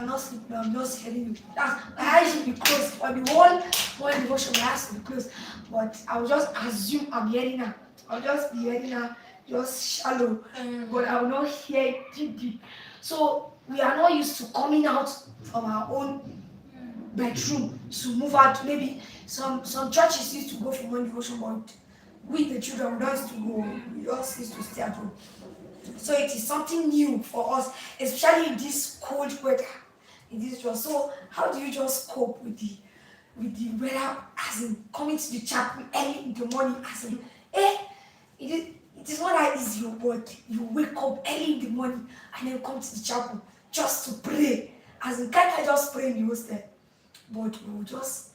[SPEAKER 1] I'm not sleeping, I'm just heading you. My eyes should be closed. For the whole morning devotion, my eyes will be closed. But I will just assume I'm hearing her. I'll just be hearing her, just shallow. But I will not hear it deep. So we are not used to coming out from our own bedroom to move out. Maybe some churches used to go for morning devotion, but we the children, we don't used to go. We just used to stay at home. So it is something new for us, especially in this cold weather, in this job. So how do you just cope with the weather, as in coming to the chapel early in the morning, as in it is not that easy, but you wake up early in the morning and then come to the chapel just to pray. As in, can't I just pray in the hostel? But we will just,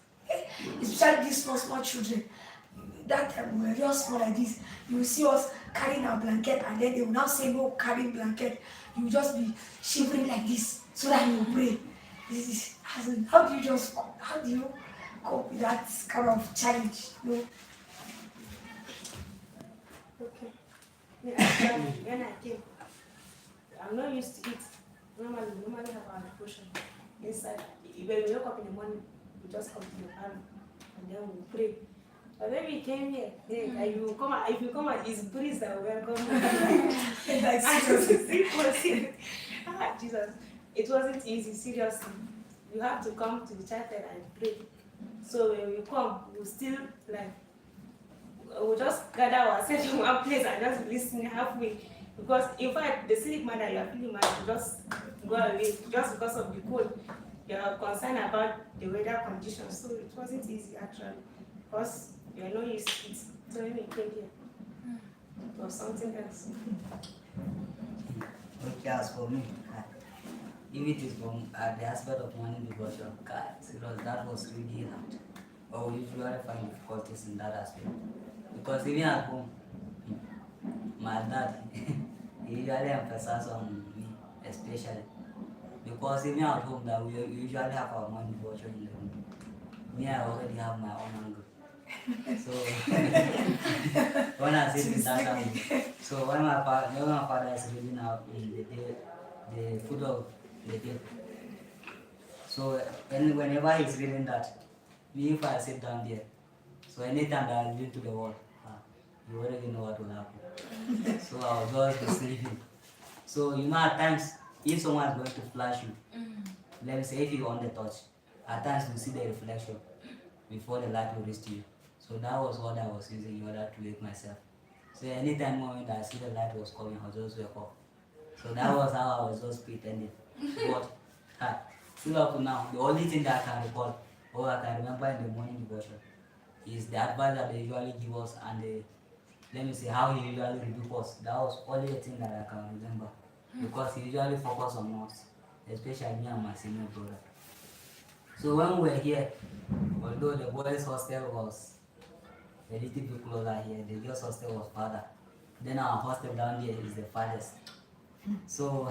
[SPEAKER 1] especially these small children, that time we were just small like this, you will see us carrying our blanket, and then they will now say no carrying blanket. You will just be shivering like this so that you will pray. This is how do you cope with that kind of challenge? You know?
[SPEAKER 5] Okay. Yeah, when I came, I'm not used to it. Normally have our devotion inside. When we wake up in the morning, we just come to the parlor and then we pray. But when we came here, if you come out, it's breeze that will welcome you. Jesus, it wasn't easy, seriously. You have to come to the chapel and pray. So when we come, we'll still we'll just gather ourselves in one place and just listen halfway. Because in fact, the sick man that you are feeling might just go away just because of the cold. You are concerned about the weather conditions, so it wasn't easy actually, because you are not used to it. So when we came here, it was something else.
[SPEAKER 3] Okay, as for me, if it is from the aspect of morning devotion, God, serious, that was really hard. But we usually find difficulties in that aspect. Because even at home, my dad, he usually emphasizes on me, especially. Because even at home, that we usually have our morning devotion in the room. Me, I already have my own angle. So when I sit in that angle, so when my father is reading out in the day, the food of the day, so whenever he's reading that, me if I sit down there, so anytime that I lean to the wall, you already know what will happen. So I'll just be sleeping. So you know at times, if someone is going to flash you, let me say if you're on the touch, at times you see the reflection before the light will reach to you. So that was what I was using in order to wake myself. So anytime moment I see the light was coming, I'll just wake up. So that was how I was just pretending. But still up to now, the only thing that I can recall or I can remember in the morning devotion is the advice that they usually give us and the, let me see how he usually rebuke us. That was only a thing that I can remember. Because he usually focused on us, especially me and my senior brother. So when we were here, although the boys' hostel was a little bit closer here, the girls' hostel was farther. Then our hostel down here is the farthest. So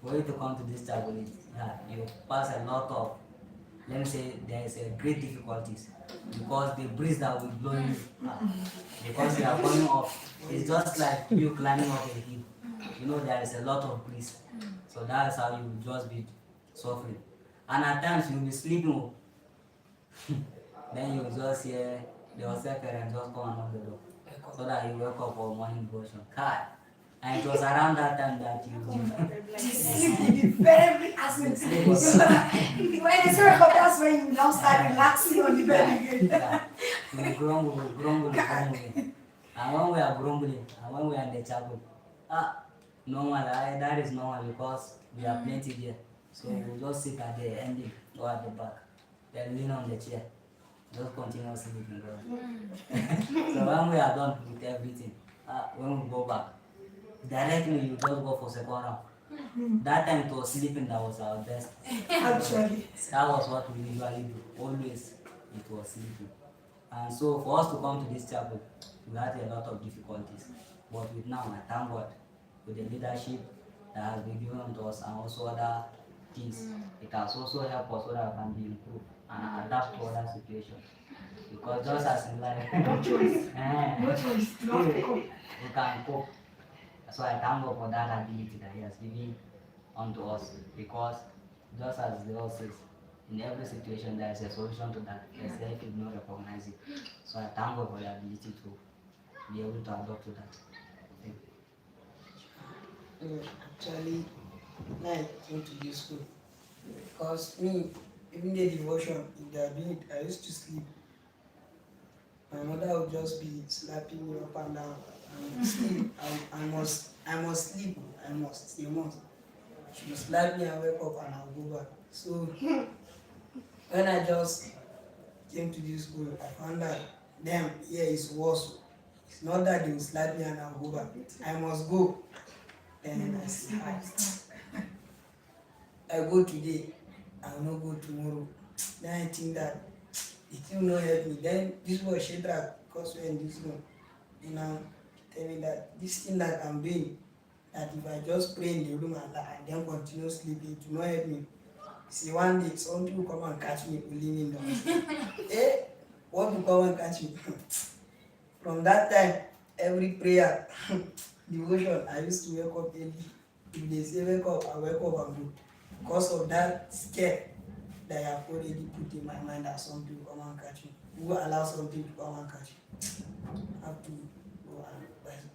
[SPEAKER 3] for you to come to this chapel, you pass a lot of, let me say, there is a great difficulties because the breeze that will blow you, because you are coming up, it's just like you climbing up a hill. You know there is a lot of breeze, so that's how you will just be suffering. And at times you will be sleeping, then you will just hear the hostel parents just come and knock the door so that you wake up for morning devotion. God. And it was around that time that
[SPEAKER 1] You sleep in the very acid.
[SPEAKER 3] sleep was
[SPEAKER 1] So that when they say wake up, that's when you now start relaxing on the bed again.
[SPEAKER 3] yeah, we grumble, grumbling. And when we are grumbling, and when we are in the chapel, normal, that is normal because we are plenty here. So we'll just sit at the ending or at the back, then lean on the chair, just continue sleeping. So when we are done with everything, when we go back, directly you just go for second round. That time it was sleeping that was our best.
[SPEAKER 1] Actually.
[SPEAKER 3] That was what we usually do. Always it was sleeping. And so for us to come to this chapel, we had a lot of difficulties. But with now, I thank God with the leadership that has been given to us and also other things. It has also helped us so that we can be improved and adapt to other situations. Because just as in life,
[SPEAKER 1] No choice.
[SPEAKER 3] eh,
[SPEAKER 1] No choice. You have to cope.
[SPEAKER 3] we can cope. So I thank God for that ability that He has given unto us. Because just as the Lord says, in every situation there is a solution to that, except if you not recognize it. So I thank God for the ability to be able to adopt to that. Thank you.
[SPEAKER 4] Actually, now I came to this school because me, even the devotion, if they are doing it, I used to sleep. My mother would just be slapping me up and down. And still, I must sleep. I must. She must. She will slap me and wake up and I'll go back. So when I just came to this school, I found that them here is worse. It's not that they will slap me and I'll go back. I must go. Then I say, I go today, I will not go tomorrow. Then I think that it will not help me. Then this was Shadrach, because we're in this room. You know, tell me that this thing that I'm doing, that if I just pray in the room and then continue sleeping, it will not help me. See, one day somebody will come and catch me leaning down. What will come and catch me? From that time, every prayer, devotion, I used to wake up early. If they say wake up, I wake up and go. Because of that scare that I have already put in my mind that something will come and catch me. Who will allow something to come and catch me? I have to go and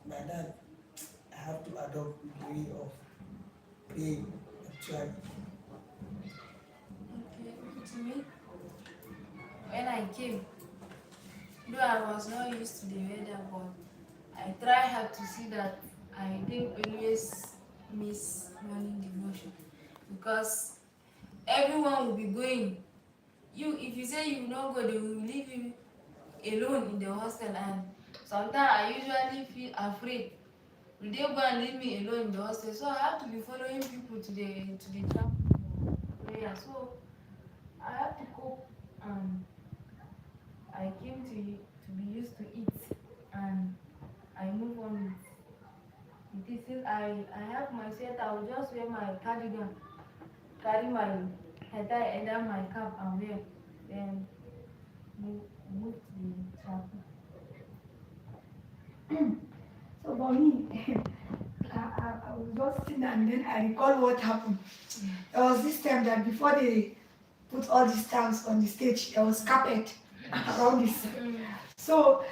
[SPEAKER 4] by that, I have to adopt the way of praying actually.
[SPEAKER 2] Okay, to me, when I came, though I was not used to the weather, but I try hard to see that I didn't always miss morning devotion because everyone will be going. You, if you say you not go, they will leave you alone in the hostel, and sometimes I usually feel afraid. Will they go and leave me alone in the hostel? So I have to be following people to the chapel for prayer. So I have to cope, and I came to be used to it, and I move on with it. Since I have my set, I will just wear my cardigan, carry my head tie under my cap and wear, then move, move to the chapel.
[SPEAKER 1] So for me, I was just sitting and then I recall what happened. There was this time that before they put all these tiles on the stage, there was carpet around this. So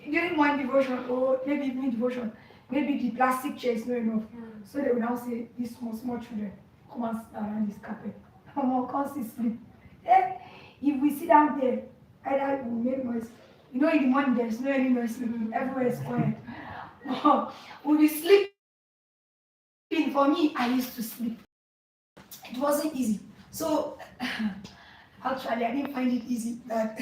[SPEAKER 1] during one devotion or maybe evening devotion, maybe the plastic chair is not enough. So they will now say, these small children, come and sit around this carpet. Come sit sleep. Then if we sit down there, either we make noise. You know in the morning there's no any noise sleeping, everywhere is quiet. We'll be sleeping. For me, I used to sleep. It wasn't easy. So actually, I didn't find it easy. That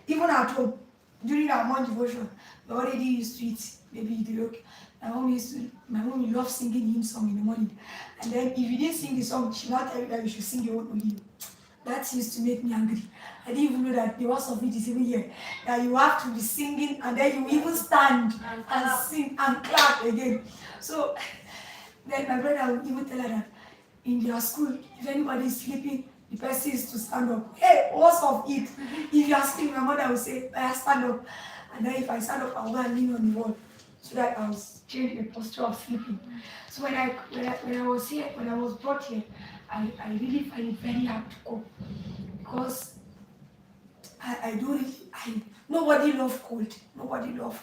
[SPEAKER 1] even at home, during our morning devotion, we already used to it. Maybe the look. My mom loves singing hymn song in the morning. And then if you didn't sing the song, she not tell you that you should sing your own only. That used to make me angry. I didn't even know that the worst of it is even here. That you have to be singing and then you even stand and sing and clap again. So then my brother would even tell her that in their school, if anybody is sleeping, the person is to stand up. Hey, what's of it? If you are sleeping, my mother will say, I stand up. And then if I stand up, I'll go and lean on the wall so that I'll change the posture of sleeping. So when I was here, when I was brought here, I really find it very hard to cope because I do really, nobody love cold. Nobody love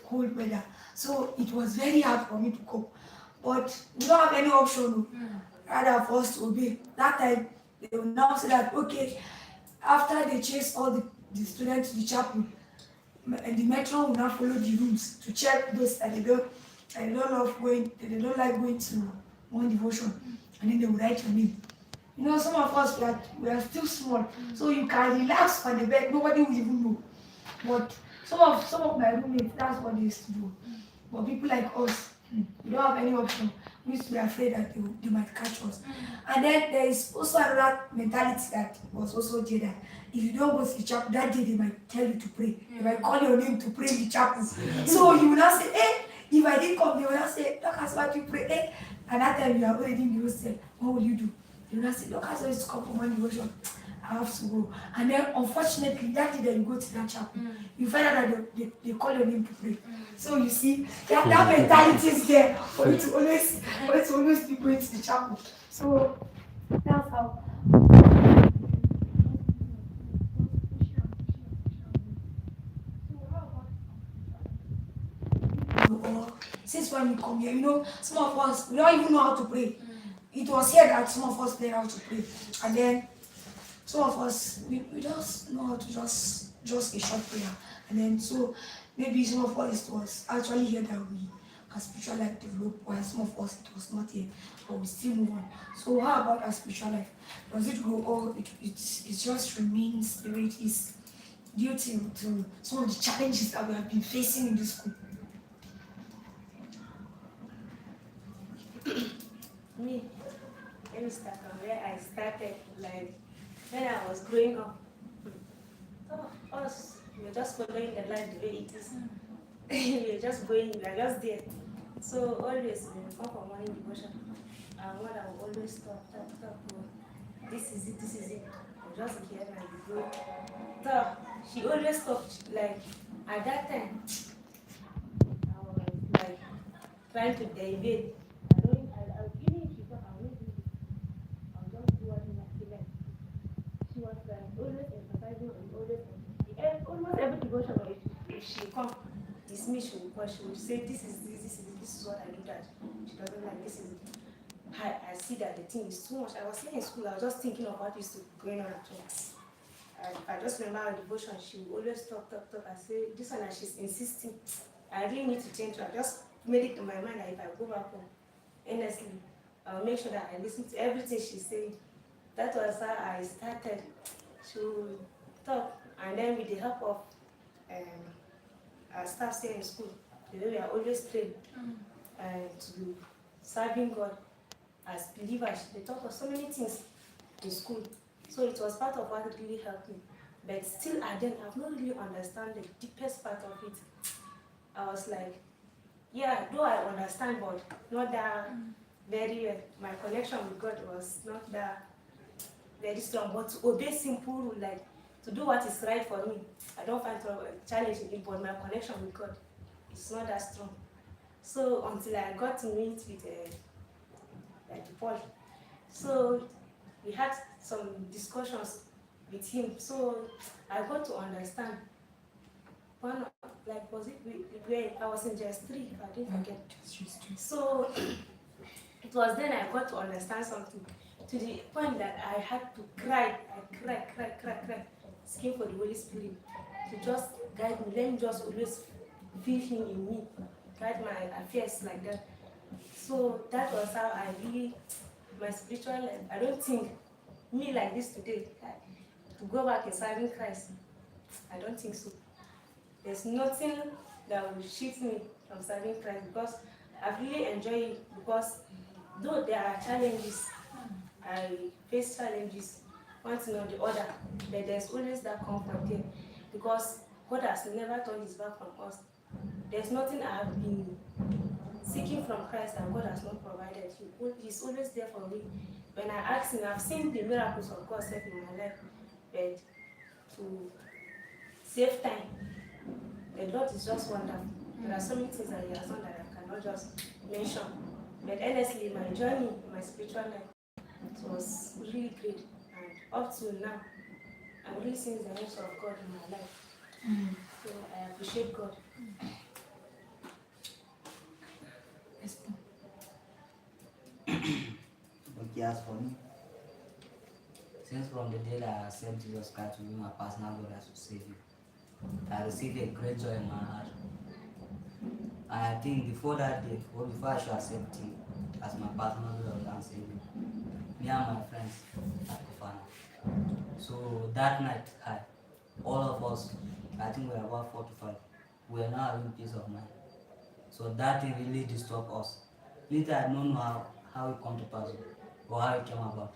[SPEAKER 1] cold weather. So it was very hard for me to cope. But we don't have any option. Rather for us to obey. That time they will now say that okay, after they chase all the students to the chapel, and the metro will now follow the rules to check those that they don't love going, that they don't like going to one devotion, and then they will write your name. You know, some of us we are still small, so you can relax on the bed. Nobody will even know. But some of my roommates, that's what they used to do. But people like us, we don't have any option. We used to be afraid that they might catch us. And then there is also another mentality that was also there that if you don't go to the chapel, that day they might tell you to pray. They might call your name to pray in the chapel. So you will not say, eh, if I didn't come, they will not say, look as what you pray, eh. And that time you are already in the hostel. What will you do? They will not say, look as always come for one devotion. I have to go. And then unfortunately, that day that you go to that chapel, you find out that they call your name to pray. So you see, that mentality is there for you to always be going to the chapel. So that's how. Or since when we come here, some of us we don't even know how to pray. It was here that some of us learned how to pray, and then some of us we just know how to just a short prayer, and then so maybe some of us it was actually here that we our spiritual life developed, while some of us it was not here, but we still move on. So how about our spiritual life? Does it grow or it just remains the way it is due to some of the challenges that we have been facing in this school?
[SPEAKER 5] Me, let me start from where I started, like when I was growing up. So us, we're just following the life the way it is. We're just going, we're just there. So always when we come for morning devotion, our mother will always talk. Oh, this is it, this is it. We'll just be here and we go. So she always talked like at that time I was like trying to deviate. Even if she thought I won't do it, I'll just do what I feel like. She was like always emphasizing on almost every devotion. If she come, it's me. She will say this is what I do that. She doesn't like this is it. I see that the thing is too much. I was here in school. I was just thinking of what used to going on at home. I just remember her devotion. She would always talk. I say this one, and she's insisting. I really need to change her. Just made it in my mind that if I go back home, honestly, I'll make sure that I listen to everything she said. That was how I started to talk, and then with the help of um, our staff here in school, the way we are always trained to serving God as believers, they taught us so many things in school. So it was part of what really helped me. But still, I then have not really understand the deepest part of it. I was like, yeah, though I understand, but not that very well. My connection with God was not that very strong. But to obey simple rule, like to do what is right for me, I don't find challenging it, but my connection with God is not that strong. So until I got to meet with like Paul, so we had some discussions with him. So I got to understand one, like, was it where I was in just 3, if I didn't forget. So it was then I got to understand something to the point that I had to cry. I cry, asking for the Holy Spirit to just guide me. Let me just always feel Him in me, guide my affairs like that. So that was how I really, my spiritual life. I don't think me like this today, to go back in serving Christ. I don't think so. There's nothing that will shift me from serving Christ because I've really enjoyed it. Because though there are challenges, I face challenges, one thing or the other, but there's always that comfort there because God has never turned His back on us. There's nothing I have been seeking from Christ that God has not provided. He's always there for me. When I ask Him, I've seen the miracles of God in my life, but to save time, the Lord is just wonderful. There are so many things that He has done that I cannot just mention. But honestly, my journey in my spiritual life, it was really great. And up to now, I'm really seeing the hands of God in my life. So I appreciate God.
[SPEAKER 3] Okay, as for me, since from the day that I accept Jesus Christ to be my personal Lord as Savior, I received a great joy in my heart. And I think before that day, or before I should accept Him as my personal Lord and Savior, me and my friends at Kofana. So that night, all of us, I think we were about 4 to 5, we were now having peace of mind. So that thing really disturbed us. Later, I don't know how it come to pass or how it came about.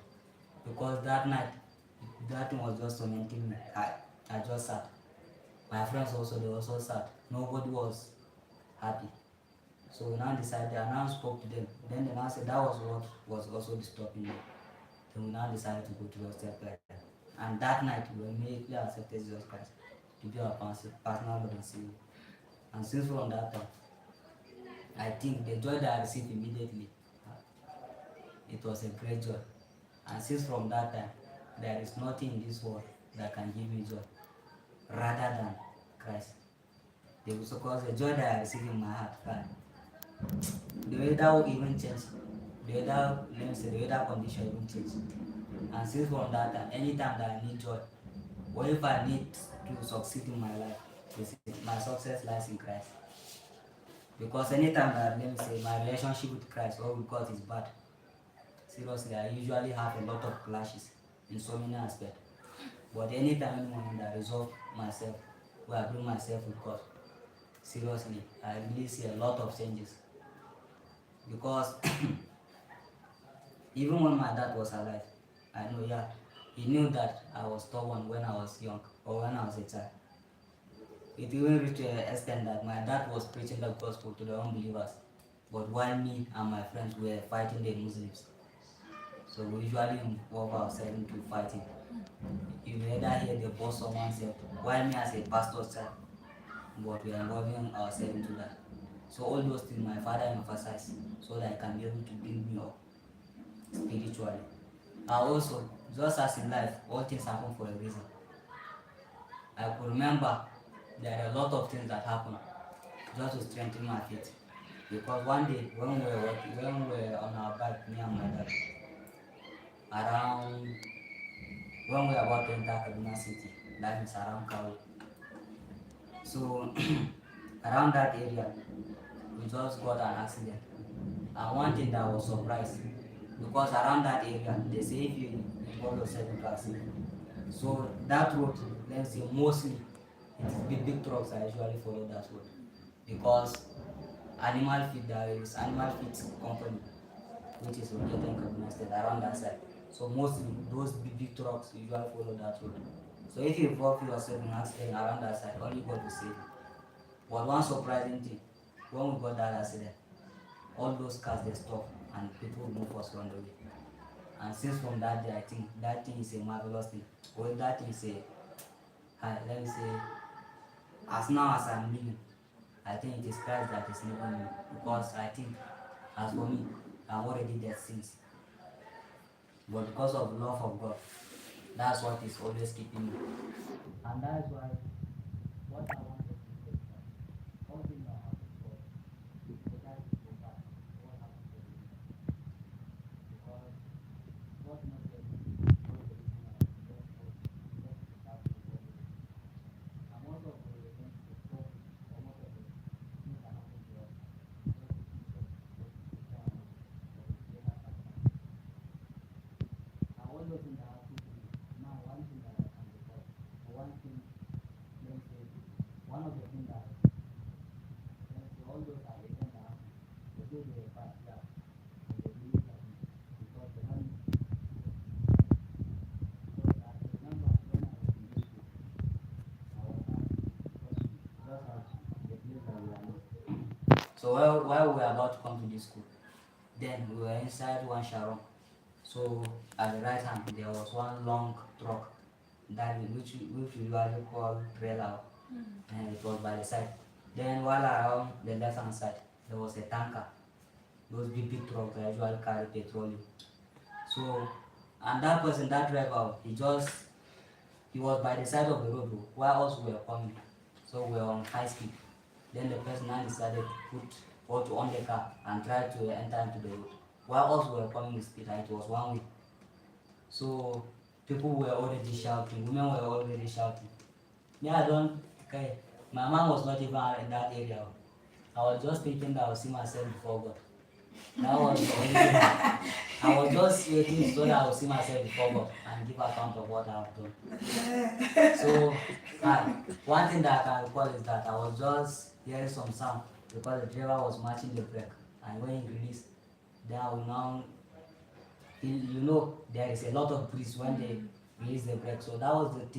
[SPEAKER 3] Because that night, that thing was just tormenting me. I just sat. My friends also, they also sat. Nobody was happy. So we now decided, I now spoke to them. Then they now said that was what was also disturbing me. Then we now decided to go to the hostel prayer. And that night, we immediately accepted Jesus Christ to be our personal Lord and Savior. And since from that time, I think the joy that I received immediately, it was a great joy. And since from that time, there is nothing in this world that can give me joy rather than Christ. Because the joy that I received in my heart, the weather will even change. The weather, let me say, the weather condition even change. And since from that time, anytime that I need joy, or if I need to succeed in my life, my success lies in Christ. Because anytime that, let me say, my relationship with Christ or with God is bad, seriously, I usually have a lot of clashes in so many aspects. But anytime anyone that I resolve myself, where I bring myself with God, seriously, I really see a lot of changes. Because even when my dad was alive, I know, yeah, he knew that I was stubborn when I was young or when I was a child. It even reached to an extent that my dad was preaching the gospel to the unbelievers, but while me and my friends were fighting the Muslims. So we usually involve ourselves into fighting. You may either hear the boss someone said, while me as a pastor's child, but we are involving ourselves into that. So all those things my father emphasized so that I can be able to build me up spiritually. And also, just as in life, all things happen for a reason. I could remember there are a lot of things that happen just to strengthen my faith. Because one day when we were on our bike, me and my dad, around when we were about to enter Kaduna City, that is around Kawo. So around that area, we just got an accident. And one thing that was surprised, because around that area, they say if you follow certain accident. So that road, let's say mostly it is big trucks that usually follow that road. Because animal feed, there is animal feed company which is located in Kaduna State around that side. So mostly those big trucks usually follow that road. So if you involve yourself in accident around that side, only God will save you. But one surprising thing, when we got that accident, all those cars they stop and people move us run away. And since from that day, I think that thing is a marvelous thing. Well, that thing is a, let me say, as now as I'm living, I think it is Christ that is living me. Because I think, as for me, I'm already dead since. But because of love of God, that's what is always keeping me. And that is why what I want to do is that all things are happening for the guys to go back. What happened to me? Because God knows the reason. Knows the reason I just for just to start to go. And most of the things to stop or most of the things that happen to us just to teach us to try and or to get our personal. And all those things that happen to me, now one thing that I can recall, or one thing, let me say, one of the things that, let me say, all those are the things that happen, they say they were past, yeah, and they believe that because they don't, because I remember when I was in this school, I was asked, because just as the place that we are in. So while we were about to come to this school, then we were inside one sharon. So at the right hand there was one long truck that which we usually call trailer, and it was by the side. Then while around the left hand side there was a tanker, those big trucks that usually carry petroleum. So and that person, that driver, he was by the side of the road while us we were coming. So we were on high speed. Then the person now decided to put or to on the car and try to enter into the road. While us we were coming with speed and it was one way. So people were already shouting, women were already shouting. Me, I don't care. My mom was not even in that area. I was just thinking that I would see myself before God. That was the only thing. I was just waiting so that I would see myself before God and give account of what I have done. So, one thing that I can recall is that I was just hearing some sound because the driver was matching the brake, and when he released, then I will now feel, there is a lot of breeze when they release the brake. So that was the thing.